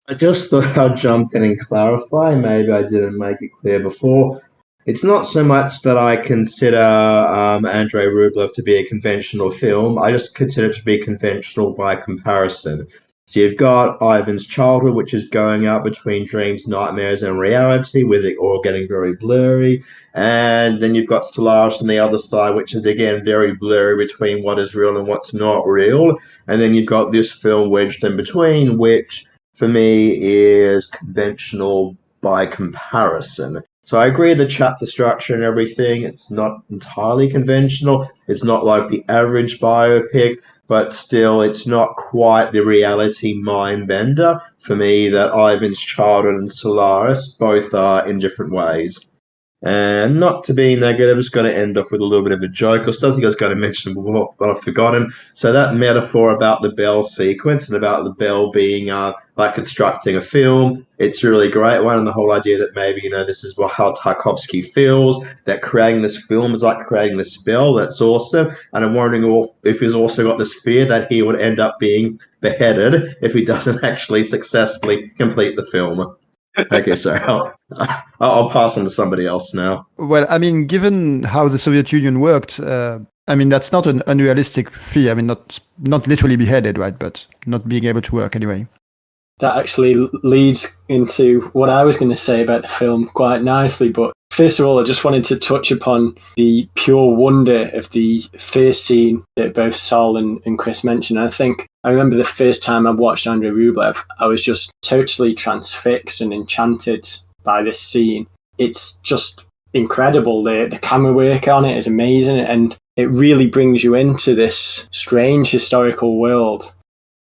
I just thought I'd jump in and clarify. Maybe I didn't make it clear before. It's not so much that I consider Andrey Rublev to be a conventional film. I just consider it to be conventional by comparison. So you've got Ivan's childhood, which is going out between dreams, nightmares, and reality, with it all getting very blurry. And then you've got Solaris on the other side, which is, again, very blurry between what is real and what's not real. And then you've got this film wedged in between, which, for me, is conventional by comparison. So I agree the chapter structure and everything, it's not entirely conventional. It's not like the average biopic, but still it's not quite the reality mind bender for me that Ivan's childhood and Solaris both are in different ways. And not to be negative, I'm just going to end off with a little bit of a joke or something I was going to mention before, but I've forgotten. So that metaphor about the Bell sequence and about the Bell being like constructing a film, it's a really great one. And the whole idea that maybe, this is how Tarkovsky feels, that creating this film is like creating this spell. That's awesome. And I'm wondering if he's also got this fear that he would end up being beheaded if he doesn't actually successfully complete the film. Okay, so I'll pass on to somebody else now. Well, I mean, given how the Soviet Union worked, that's not an unrealistic fear. I mean, not literally beheaded, right? But not being able to work anyway. That actually leads into what I was going to say about the film quite nicely. But first of all, I just wanted to touch upon the pure wonder of the first scene that both Sol and Chris mentioned. I remember the first time I watched Andrey Rublev, I was just totally transfixed and enchanted by this scene. It's just incredible. The camera work on it is amazing, and it really brings you into this strange historical world.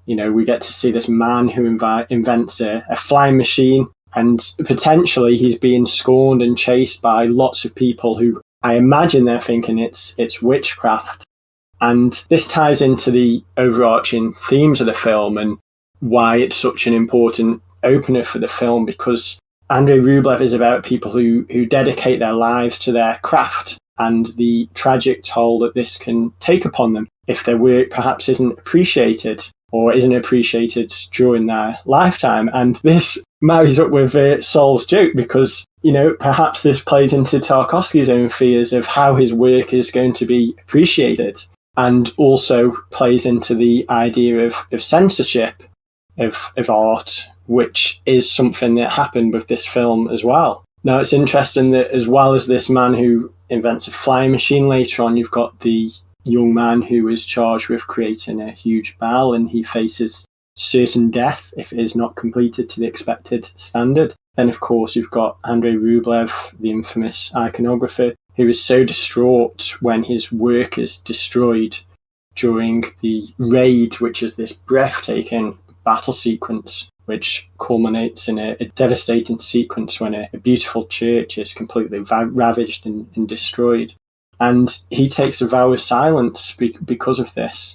We get to see this man who invents a flying machine, and potentially he's being scorned and chased by lots of people who I imagine they're thinking it's witchcraft. And this ties into the overarching themes of the film and why it's such an important opener for the film, because Andrey Rublev is about people who dedicate their lives to their craft and the tragic toll that this can take upon them if their work perhaps isn't appreciated or isn't appreciated during their lifetime. And this marries up with Sol's joke because, perhaps this plays into Tarkovsky's own fears of how his work is going to be appreciated, and also plays into the idea of censorship of art, which is something that happened with this film as well. Now, it's interesting that as well as this man who invents a flying machine later on, you've got the young man who is charged with creating a huge bell, and he faces certain death if it is not completed to the expected standard. Then, of course, you've got Andrey Rublev, the infamous iconographer, who is so distraught when his work is destroyed during the raid, which is this breathtaking battle sequence, which culminates in a devastating sequence when a beautiful church is completely ravaged and destroyed. And he takes a vow of silence because of this.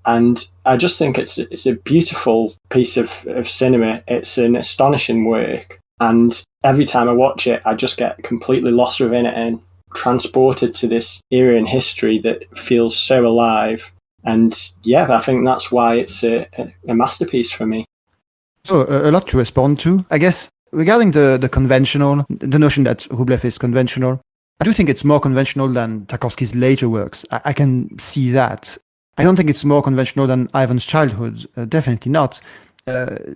And I just think it's a beautiful piece of cinema. It's an astonishing work. And every time I watch it, I just get completely lost within it and transported to this era in history that feels so alive. And yeah, I think that's why it's a masterpiece for me. So a lot to respond to. I guess regarding the conventional, the notion that Rublev is conventional, I do think it's more conventional than Tarkovsky's later works. I can see that. I don't think it's more conventional than Ivan's childhood. Definitely not.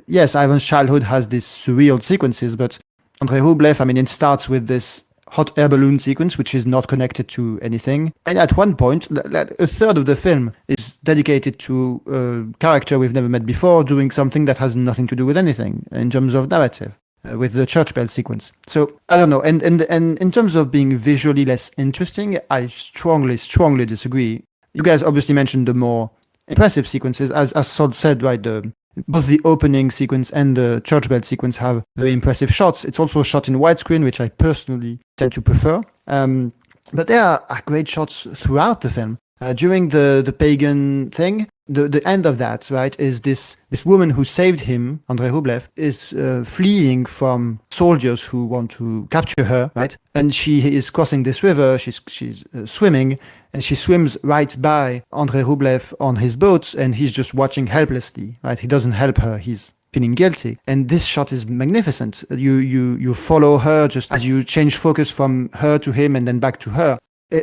Yes, Ivan's childhood has these surreal sequences, but Andrey Rublev, it starts with this hot air balloon sequence, which is not connected to anything. And at one point, a third of the film is dedicated to a character we've never met before doing something that has nothing to do with anything in terms of narrative. with the church bell sequence. So I don't know. And in terms of being visually less interesting, I strongly disagree. You guys obviously mentioned the more impressive sequences, as Sol said, right? Both the opening sequence and the church bell sequence have very impressive shots. It's also shot in widescreen, which I personally tend to prefer. But there are great shots throughout the film. During the pagan thing, the end of that, right, is this woman who saved him, Andrey Rublev, is fleeing from soldiers who want to capture her, right? And she is crossing this river, she's swimming, and she swims right by Andrey Rublev on his boat, and he's just watching helplessly, right? He doesn't help her, he's feeling guilty. And this shot is magnificent. You follow her just as you change focus from her to him and then back to her.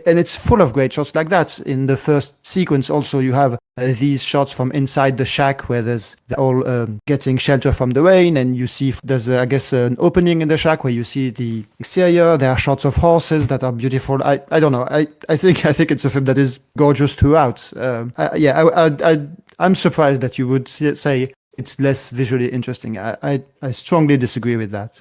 And it's full of great shots like that. In the first sequence also, you have these shots from inside the shack where they're all getting shelter from the rain, and you see there's, I guess, an opening in the shack where you see the exterior. There are shots of horses that are beautiful. I don't know. I think it's a film that is gorgeous throughout. I'm surprised that you would say it's less visually interesting. I strongly disagree with that.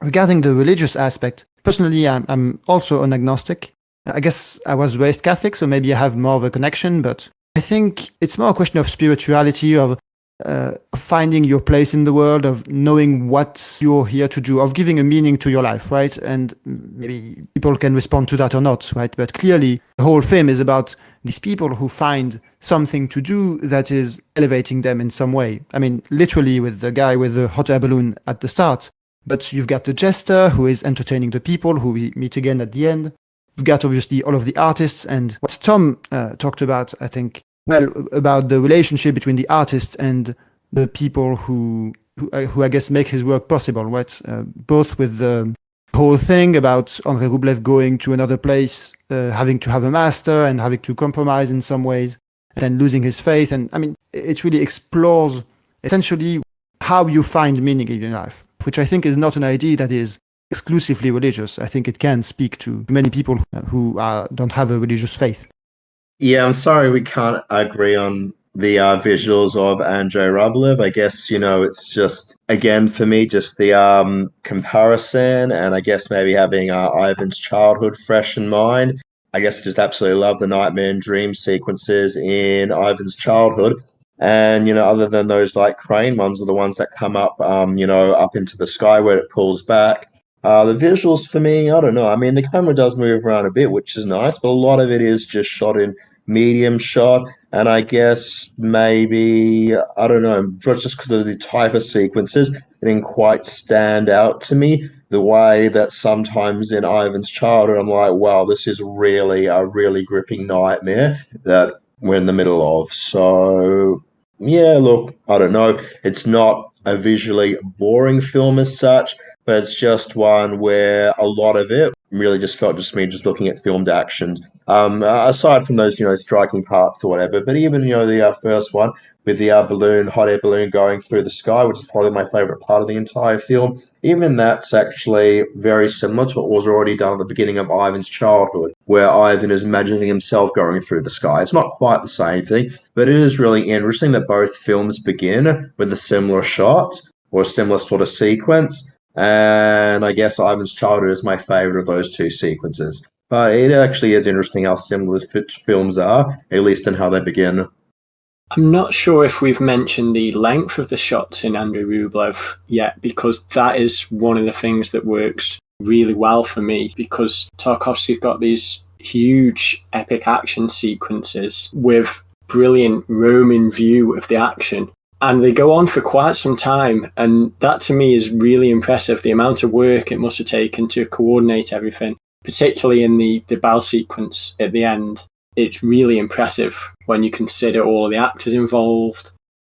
Regarding the religious aspect, personally, I'm also an agnostic. I guess I was raised Catholic, so maybe I have more of a connection, but I think it's more a question of spirituality, of finding your place in the world, of knowing what you're here to do, of giving a meaning to your life, right? And maybe people can respond to that or not, right? But clearly, the whole film is about these people who find something to do that is elevating them in some way. I mean, literally with the guy with the hot air balloon at the start, but you've got the jester who is entertaining the people who we meet again at the end. You've got obviously all of the artists, and what Tom talked about, I think, well, about the relationship between the artist and the people who I guess make his work possible, right? Both with the whole thing about Andrey Rublev going to another place, having to have a master and having to compromise in some ways, and then losing his faith. And I mean, it really explores essentially how you find meaning in your life, which I think is not an idea that is exclusively religious. I think it can speak to many people who don't have a religious faith. Yeah, I'm sorry we can't agree on the visuals of Andrey Rublev. I guess, it's just, again, for me, just the comparison, and I guess maybe having Ivan's childhood fresh in mind. I guess just absolutely love the nightmare and dream sequences in Ivan's childhood. And, other than those like crane ones are the ones that come up, up into the sky where it pulls back. The visuals for me, I don't know. I mean, the camera does move around a bit, which is nice, but a lot of it is just shot in medium shot. And I guess maybe, I don't know, just because of the type of sequences, it didn't quite stand out to me the way that sometimes in Ivan's childhood, I'm like, wow, this is really a really gripping nightmare that we're in the middle of. So, yeah, look, I don't know. It's not a visually boring film as such, but it's just one where a lot of it really just felt just me just looking at filmed actions. Aside from those, striking parts or whatever, but even, the first one with the hot air balloon going through the sky, which is probably my favorite part of the entire film, even that's actually very similar to what was already done at the beginning of Ivan's childhood, where Ivan is imagining himself going through the sky. It's not quite the same thing, but it is really interesting that both films begin with a similar shot or a similar sort of sequence. And I guess Ivan's childhood is my favorite of those two sequences. But it actually is interesting how similar the films are, at least in how they begin. I'm not sure if we've mentioned the length of the shots in Andrey Rublev yet, because that is one of the things that works really well for me, because Tarkovsky's got these huge epic action sequences with brilliant Roman view of the action. And they go on for quite some time. And that to me is really impressive. The amount of work it must have taken to coordinate everything, particularly in the bell sequence at the end. It's really impressive when you consider all of the actors involved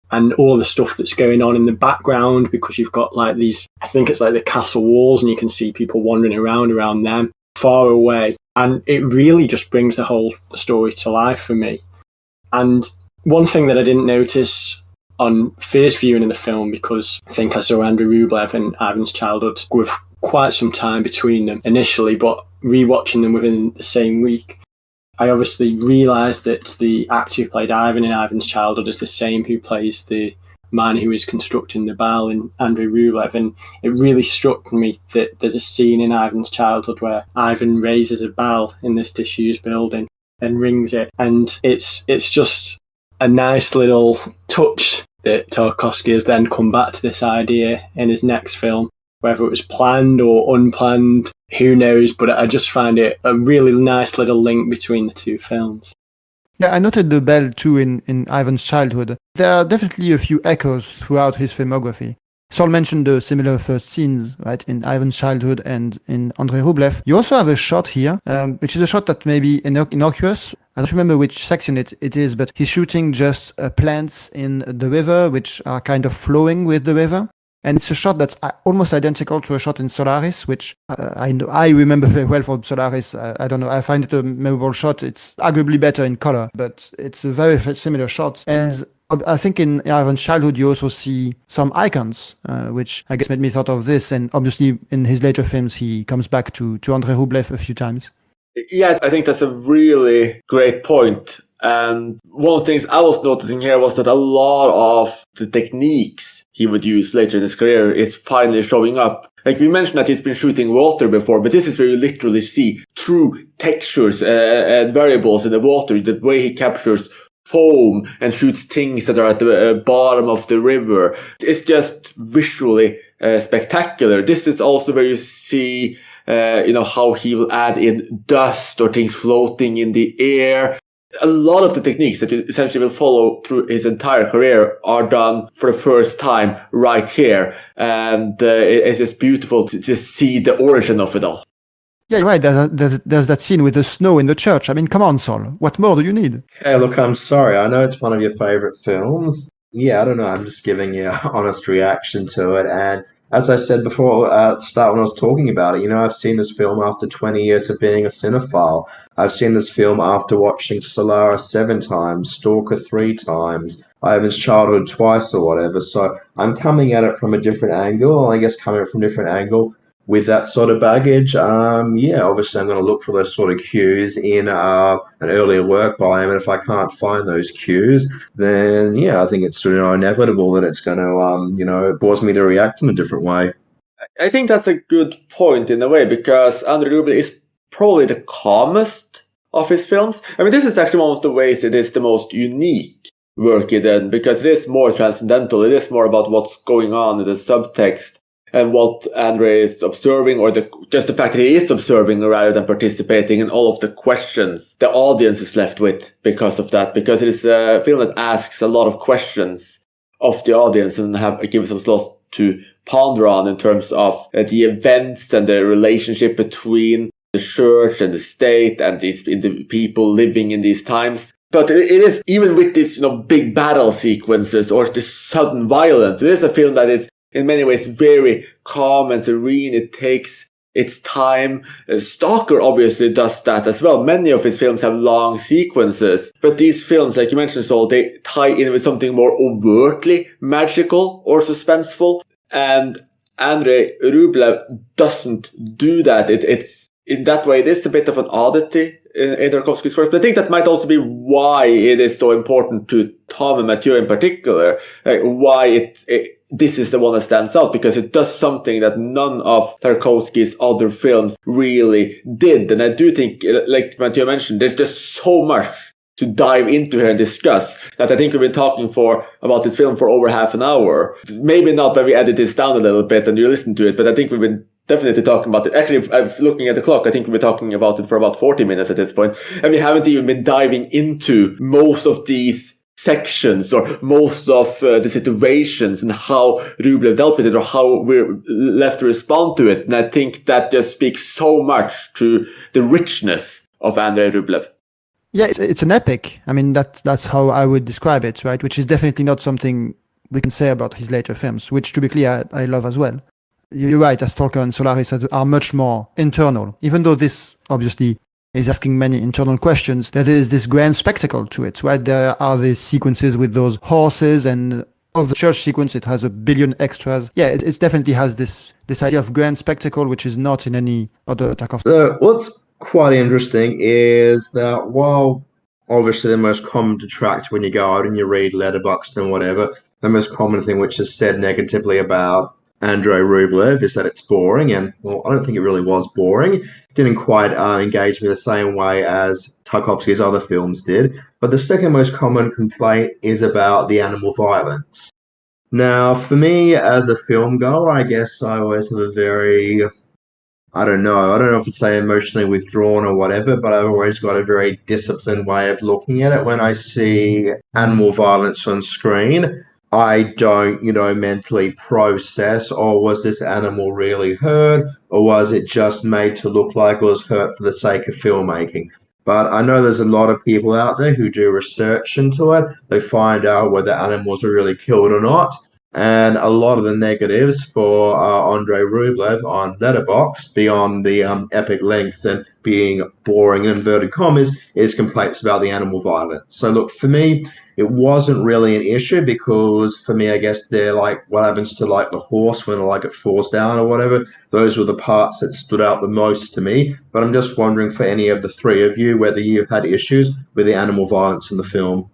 and all the stuff that's going on in the background, because you've got like these, I think it's like the castle walls, and you can see people wandering around them far away. And it really just brings the whole story to life for me. And one thing that I didn't notice on first viewing of the film, because I think I saw Andrey Rublev and Ivan's childhood with quite some time between them initially, but rewatching them within the same week, I obviously realised that the actor who played Ivan in Ivan's childhood is the same who plays the man who is constructing the bell in Andrey Rublev, and it really struck me that there's a scene in Ivan's childhood where Ivan raises a bell in this disused building and rings it, and it's just a nice little touch that Tarkovsky has then come back to this idea in his next film. Whether it was planned or unplanned, who knows, but I just find it a really nice little link between the two films. Yeah, I noted the bell too in Ivan's childhood. There are definitely a few echoes throughout his filmography. Saul mentioned the similar first scenes, right, in Ivan's childhood and in Andrey Rublev. You also have a shot here, which is a shot that may be innocuous. I don't remember which section it is, but he's shooting just plants in the river, which are kind of flowing with the river. And it's a shot that's almost identical to a shot in Solaris, which I remember very well from Solaris. I don't know. I find it a memorable shot. It's arguably better in color, but it's a very similar shot. And I think in Ivan's childhood, you also see some icons, which I guess made me thought of this. And obviously, in his later films, he comes back to Andrey Rublev a few times. Yeah, I think that's a really great point. And one of the things I was noticing here was that a lot of the techniques he would use later in his career is finally showing up. Like we mentioned that he's been shooting water before, but this is where you literally see true textures and variables in the water, the way he captures foam and shoots things that are at the bottom of the river. It's just visually spectacular. This is also where you see, how he will add in dust or things floating in the air. A lot of the techniques that you essentially will follow through his entire career are done for the first time right here. And it's just beautiful to just see the origin of it all. Yeah, right. There's that scene with the snow in the church. I mean, come on, Saul. What more do you need? Hey, look, I'm sorry. I know it's one of your favorite films. Yeah, I don't know. I'm just giving you an honest reaction to it. And as I said before, at the start when I was talking about it, I've seen this film after 20 years of being a cinephile. I've seen this film after watching Solaris 7 times, Stalker 3 times, Ivan's Childhood twice or whatever. So I'm coming at it from a different angle, and I guess coming at it from a different angle with that sort of baggage. Obviously I'm going to look for those sort of cues in an earlier work by him, and if I can't find those cues, then I think it's inevitable that it's going to cause me to react in a different way. I think that's a good point in a way, because Andrey Rublev is probably the calmest of his films. I mean, this is actually one of the ways it is the most unique work he did, because it is more transcendental. It is more about what's going on in the subtext and what Andrey is observing, or just the fact that he is observing rather than participating in all of the questions the audience is left with because of that. Because it is a film that asks a lot of questions of the audience and gives us lots to ponder on in terms of the events and the relationship between the church and the state and the people living in these times. But it is, even with these big battle sequences or this sudden violence, it is a film that is in many ways very calm and serene. It takes its time. Stalker obviously does that as well. Many of his films have long sequences, but these films, like you mentioned, Saul, they tie in with something more overtly magical or suspenseful. And Andrey Rublev doesn't do that. It's in that way, it is a bit of an oddity in Tarkovsky's work. But I think that might also be why it is so important to Tom and Mathieu in particular. Why this is the one that stands out, because it does something that none of Tarkovsky's other films really did. And I do think, like Mathieu mentioned, there's just so much to dive into here and discuss that I think we've been talking about this film for over half an hour. Maybe not when we edit this down a little bit and you listen to it, but I think we've been definitely talking about it. Actually, I'm looking at the clock. I think we've been talking about it for about 40 minutes at this point, and we haven't even been diving into most of these sections or most of the situations and how Rublev dealt with it or how we're left to respond to it. And I think that just speaks so much to the richness of Andrey Rublev. Yeah, it's an epic. I mean, that's how I would describe it, right? Which is definitely not something we can say about his later films, which, to be clear, I love as well. You're right, Stalker and Solaris are much more internal. Even though this, obviously, is asking many internal questions, there is this grand spectacle to it, right? There are these sequences with those horses, and of the church sequence, it has a billion extras. Yeah, it definitely has this idea of grand spectacle, which is not in any other Tarkovsky. What's quite interesting is that while obviously the most common detractor when you go out and you read Letterboxd and whatever, the most common thing which is said negatively about Andrey Rublev is that it's boring, and well, I don't think it really was boring. It didn't quite engage me the same way as Tarkovsky's other films did. But the second most common complaint is about the animal violence. Now, for me as a film goer, I guess I always have a very I don't know if it's say emotionally withdrawn or whatever, but I've always got a very disciplined way of looking at it. When I see animal violence on screen, I don't, mentally process, oh, was this animal really hurt, or was it just made to look like it was hurt for the sake of filmmaking? But I know there's a lot of people out there who do research into it. They find out whether animals are really killed or not. And a lot of the negatives for Andrey Rublev on Letterboxd, beyond the epic length and being boring in inverted commas, is complaints about the animal violence. So look, for me, it wasn't really an issue because for me, I guess they're like what happens to like the horse when like it falls down or whatever. Those were the parts that stood out the most to me. But I'm just wondering for any of the three of you whether you've had issues with the animal violence in the film.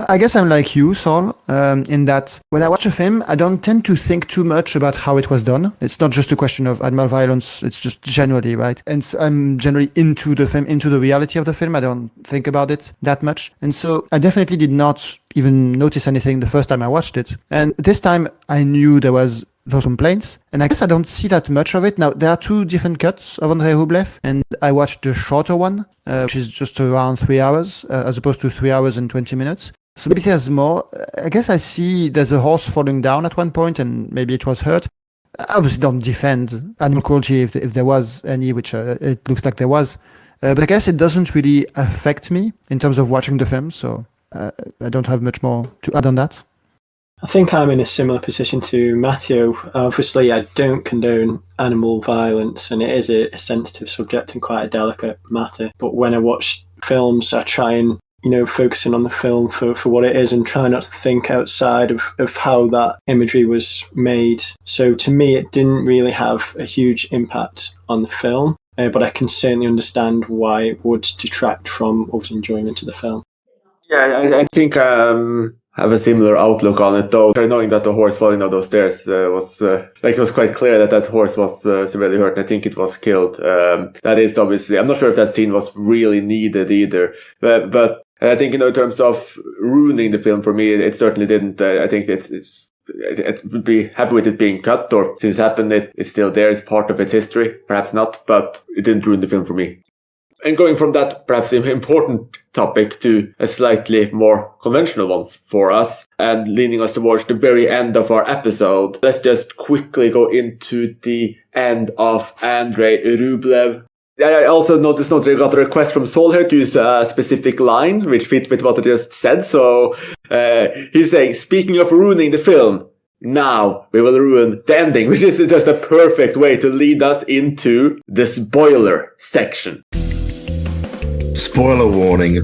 I guess I'm like you, Saul, in that when I watch a film, I don't tend to think too much about how it was done. It's not just a question of animal violence, it's just generally, right? And so I'm generally into the film, into the reality of the film. I don't think about it that much. And so I definitely did not even notice anything the first time I watched it. And this time I knew there was those complaints. And I guess I don't see that much of it. Now, there are two different cuts of Andrey Rublev, and I watched the shorter one, which is just around 3 hours, as opposed to 3 hours and 20 minutes. So maybe there's more. I guess I see there's a horse falling down at one point and maybe it was hurt. I obviously don't defend animal cruelty if there was any, which it looks like there was. But I guess it doesn't really affect me in terms of watching the film. So I don't have much more to add on that. I think I'm in a similar position to Matteo. Obviously, I don't condone animal violence, and it is a sensitive subject and quite a delicate matter. But when I watch films, I try and focusing on the film for what it is and try not to think outside of how that imagery was made. So to me, it didn't really have a huge impact on the film, but I can certainly understand why it would detract from ultimate enjoyment of the film. Yeah, I think have a similar outlook on it, though. Knowing that the horse falling down those stairs was it was quite clear that horse was severely hurt, and I think it was killed. That is obviously, I'm not sure if that scene was really needed either, but I think in terms of ruining the film for me, it certainly didn't. I think it would be happy with it being cut, or since it happened, it's still there. It's part of its history, perhaps not, but it didn't ruin the film for me. And going from that perhaps important topic to a slightly more conventional one for us, and leaning us towards the very end of our episode, let's just quickly go into the end of Andrey Rublev. I also noticed that we got a request from Saul here to use a specific line which fit with what I just said. So he's saying, speaking of ruining the film, now we will ruin the ending, which is just a perfect way to lead us into the spoiler section. Spoiler warning.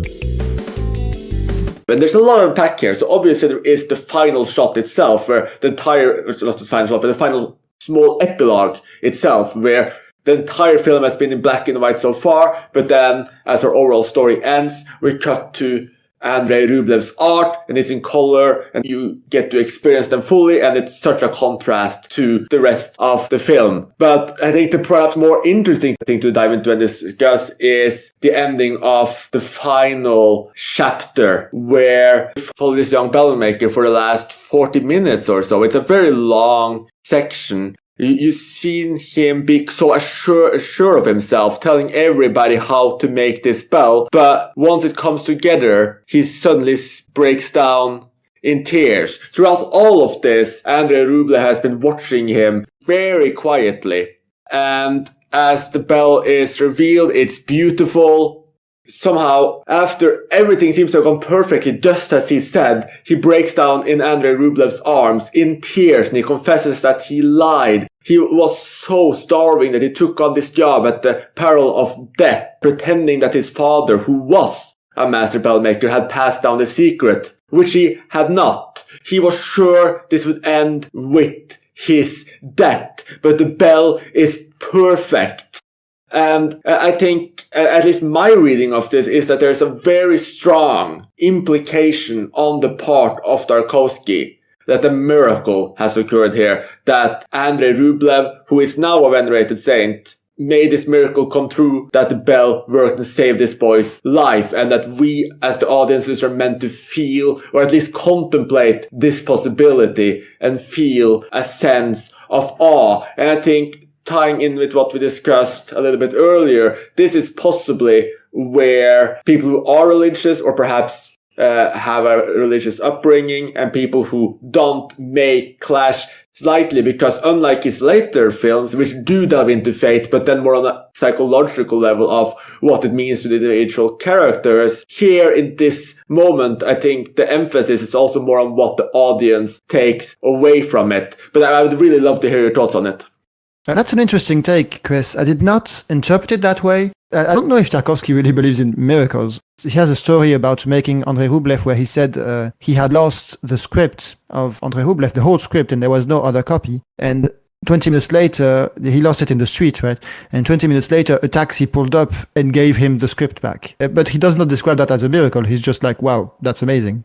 And there's a lot of unpack here. So obviously there is the final shot itself, where the entire, not the final shot, but the final small epilogue itself, where the entire film has been in black and white so far, but then as our overall story ends, we cut to Andrey Rublev's art, and it's in color, and you get to experience them fully, and it's such a contrast to the rest of the film. But I think the perhaps more interesting thing to dive into and discuss is the ending of the final chapter, where we follow this young balloon maker for the last 40 minutes or so. It's a very long section. You've seen him be so sure of himself, telling everybody how to make this bell. But once it comes together, he suddenly breaks down in tears. Throughout all of this, Andrey Rublev has been watching him very quietly. And as the bell is revealed, it's beautiful. Somehow, after everything seems to have gone perfectly, just as he said, he breaks down in Andrey Rublev's arms in tears, and he confesses that he lied. He was so starving that he took on this job at the peril of death, pretending that his father, who was a master bell maker, had passed down the secret, which he had not. He was sure this would end with his death, but the bell is perfect. And I think, at least my reading of this, is that there's a very strong implication on the part of Tarkovsky that a miracle has occurred here, that Andrey Rublev, who is now a venerated saint, made this miracle come true, that the bell worked and saved this boy's life, and that we as the audiences are meant to feel, or at least contemplate, this possibility and feel a sense of awe. And I think, tying in with what we discussed a little bit earlier, this is possibly where people who are religious, or perhaps have a religious upbringing, and people who don't may clash slightly, because unlike his later films, which do delve into faith, but then more on a psychological level of what it means to the individual characters, here in this moment, I think the emphasis is also more on what the audience takes away from it. But I would really love to hear your thoughts on it. That's an interesting take, Chris. I did not interpret it that way. I don't know if Tarkovsky really believes in miracles. He has a story about making Andrey Rublev where he said he had lost the script of Andrey Rublev, the whole script, and there was no other copy. And 20 minutes later, he lost it in the street, right? And 20 minutes later, a taxi pulled up and gave him the script back. But he does not describe that as a miracle. He's just like, wow, that's amazing.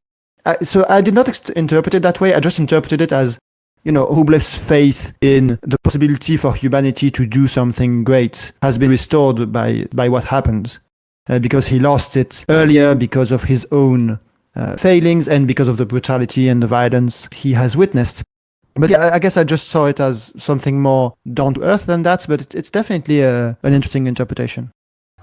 So I did not interpret it that way. I just interpreted it as, Rublev's faith in the possibility for humanity to do something great has been restored by what happened. Because he lost it earlier because of his own failings and because of the brutality and the violence he has witnessed. But yeah, I guess I just saw it as something more down to earth than that, but it's definitely an interesting interpretation.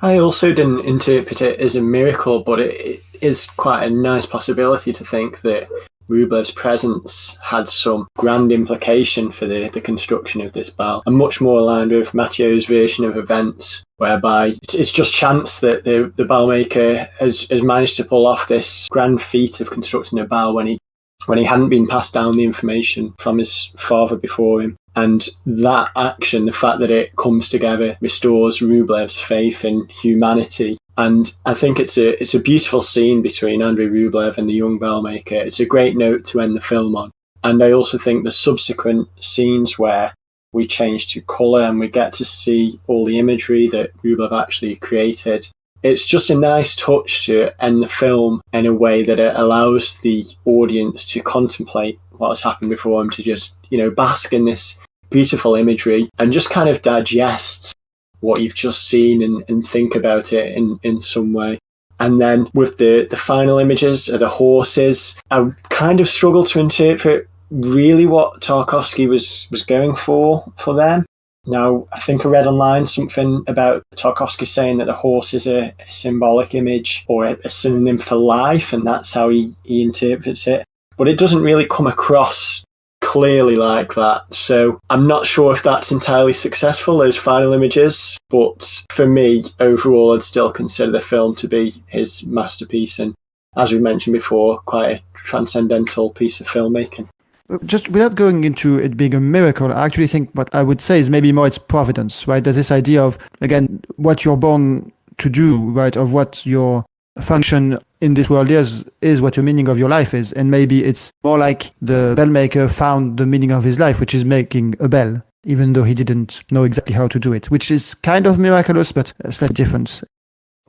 I also didn't interpret it as a miracle, but it is quite a nice possibility to think that Rublev's presence had some grand implication for the construction of this bell, and much more aligned with Mathieu's version of events, whereby it's just chance that the bell maker has managed to pull off this grand feat of constructing a bell when he hadn't been passed down the information from his father before him. And that action, the fact that it comes together, restores Rublev's faith in humanity. And I think it's a beautiful scene between Andrey Rublev and the young bell maker. It's a great note to end the film on. And I also think the subsequent scenes where we change to colour and we get to see all the imagery that Rublev actually created, it's just a nice touch to end the film in a way that it allows the audience to contemplate what has happened before them, to just, bask in this beautiful imagery and just kind of digest what you've just seen and think about it in some way. And then with the final images of the horses, I kind of struggled to interpret really what Tarkovsky was going for them. Now, I think I read online something about Tarkovsky saying that the horse is a symbolic image or a synonym for life, and that's how he interprets it. But it doesn't really come across clearly like that. So I'm not sure if that's entirely successful, those final images. But for me, overall, I'd still consider the film to be his masterpiece. And as we mentioned before, quite a transcendental piece of filmmaking. Just without going into it being a miracle, I actually think what I would say is maybe more it's providence, right? There's this idea of, again, what you're born to do, right? Of what your function in this world is what your meaning of your life is. And maybe it's more like the bell maker found the meaning of his life, which is making a bell, even though he didn't know exactly how to do it, which is kind of miraculous, but slightly different.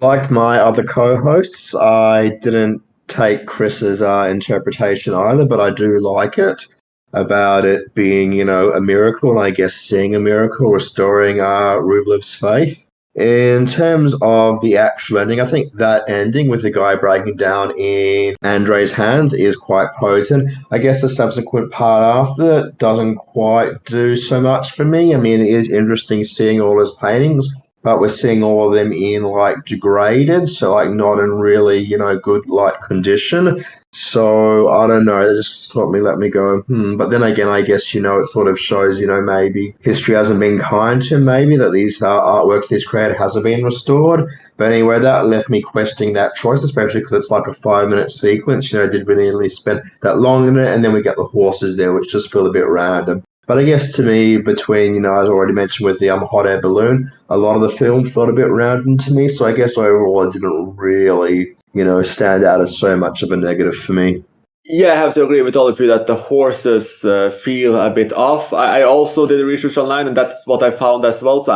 Like my other co-hosts, I didn't take Chris's interpretation either, but I do like it, about it being, a miracle, and I guess seeing a miracle, restoring Rublev's faith. In terms of the actual ending, I think that ending with the guy breaking down in Andrei's hands is quite potent. I guess the subsequent part after that doesn't quite do so much for me. I mean, it is interesting seeing all his paintings, but we're seeing all of them in degraded, so not in really, good condition. So I don't know, it just sort of let me go, But then again, I guess, it sort of shows, maybe history hasn't been kind to him, maybe that these artworks he's created hasn't been restored. But anyway, that left me questioning that choice, especially because it's like a 5-minute sequence. Did we really spend that long in it? And then we get the horses there, which just feel a bit random. But I guess to me, between, as I already mentioned with the hot air balloon, a lot of the film felt a bit random to me. So I guess overall it didn't really, stand out as so much of a negative for me. Yeah, I have to agree with all of you that the horses feel a bit off. I also did research online, and that's what I found as well. So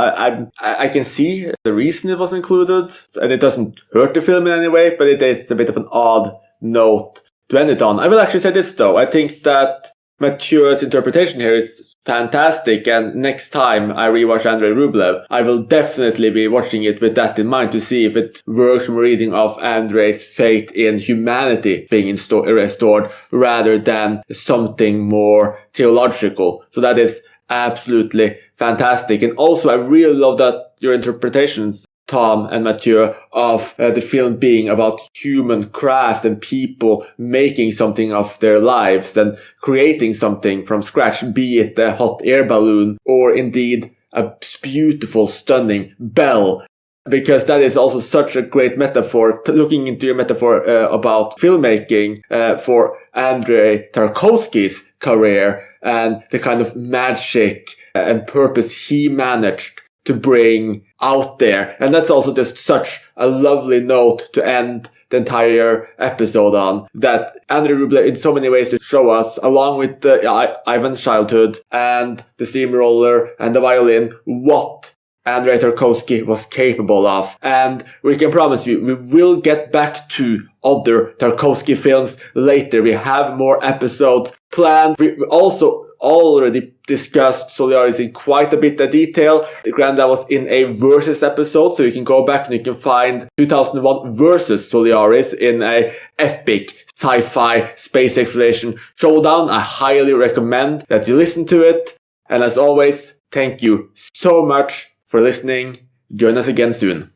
I can see the reason it was included, and it doesn't hurt the film in any way, but it is a bit of an odd note to end it on. I will actually say this, though. I think that Mathieu's interpretation here is fantastic, and next time I rewatch Andrey Rublev, I will definitely be watching it with that in mind to see if it works from reading of Andrei's faith in humanity being restored rather than something more theological. So that is absolutely fantastic. And also I really love that your interpretations, Tom and Mathieu, of the film being about human craft and people making something of their lives and creating something from scratch, be it a hot air balloon or indeed a beautiful, stunning bell. Because that is also such a great metaphor, looking into your metaphor about filmmaking for Andrey Tarkovsky's career and the kind of magic and purpose he managed to bring out there. And that's also just such a lovely note to end the entire episode on, that Andrey Rublev in so many ways to show us, along with Ivan's childhood and the Steamroller and the Violin, what Andrey Tarkovsky was capable of. And we can promise you, we will get back to other Tarkovsky films later. We have more episodes planned. We also already discussed Solaris in quite a bit of detail. Granda was in a Versus episode, so you can go back and you can find 2001 Versus Solaris in a epic sci-fi space exploration showdown. I highly recommend that you listen to it. And as always, thank you so much for listening. Join us again soon.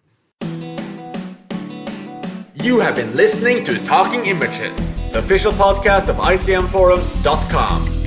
You have been listening to Talking Images, the official podcast of icmforum.com.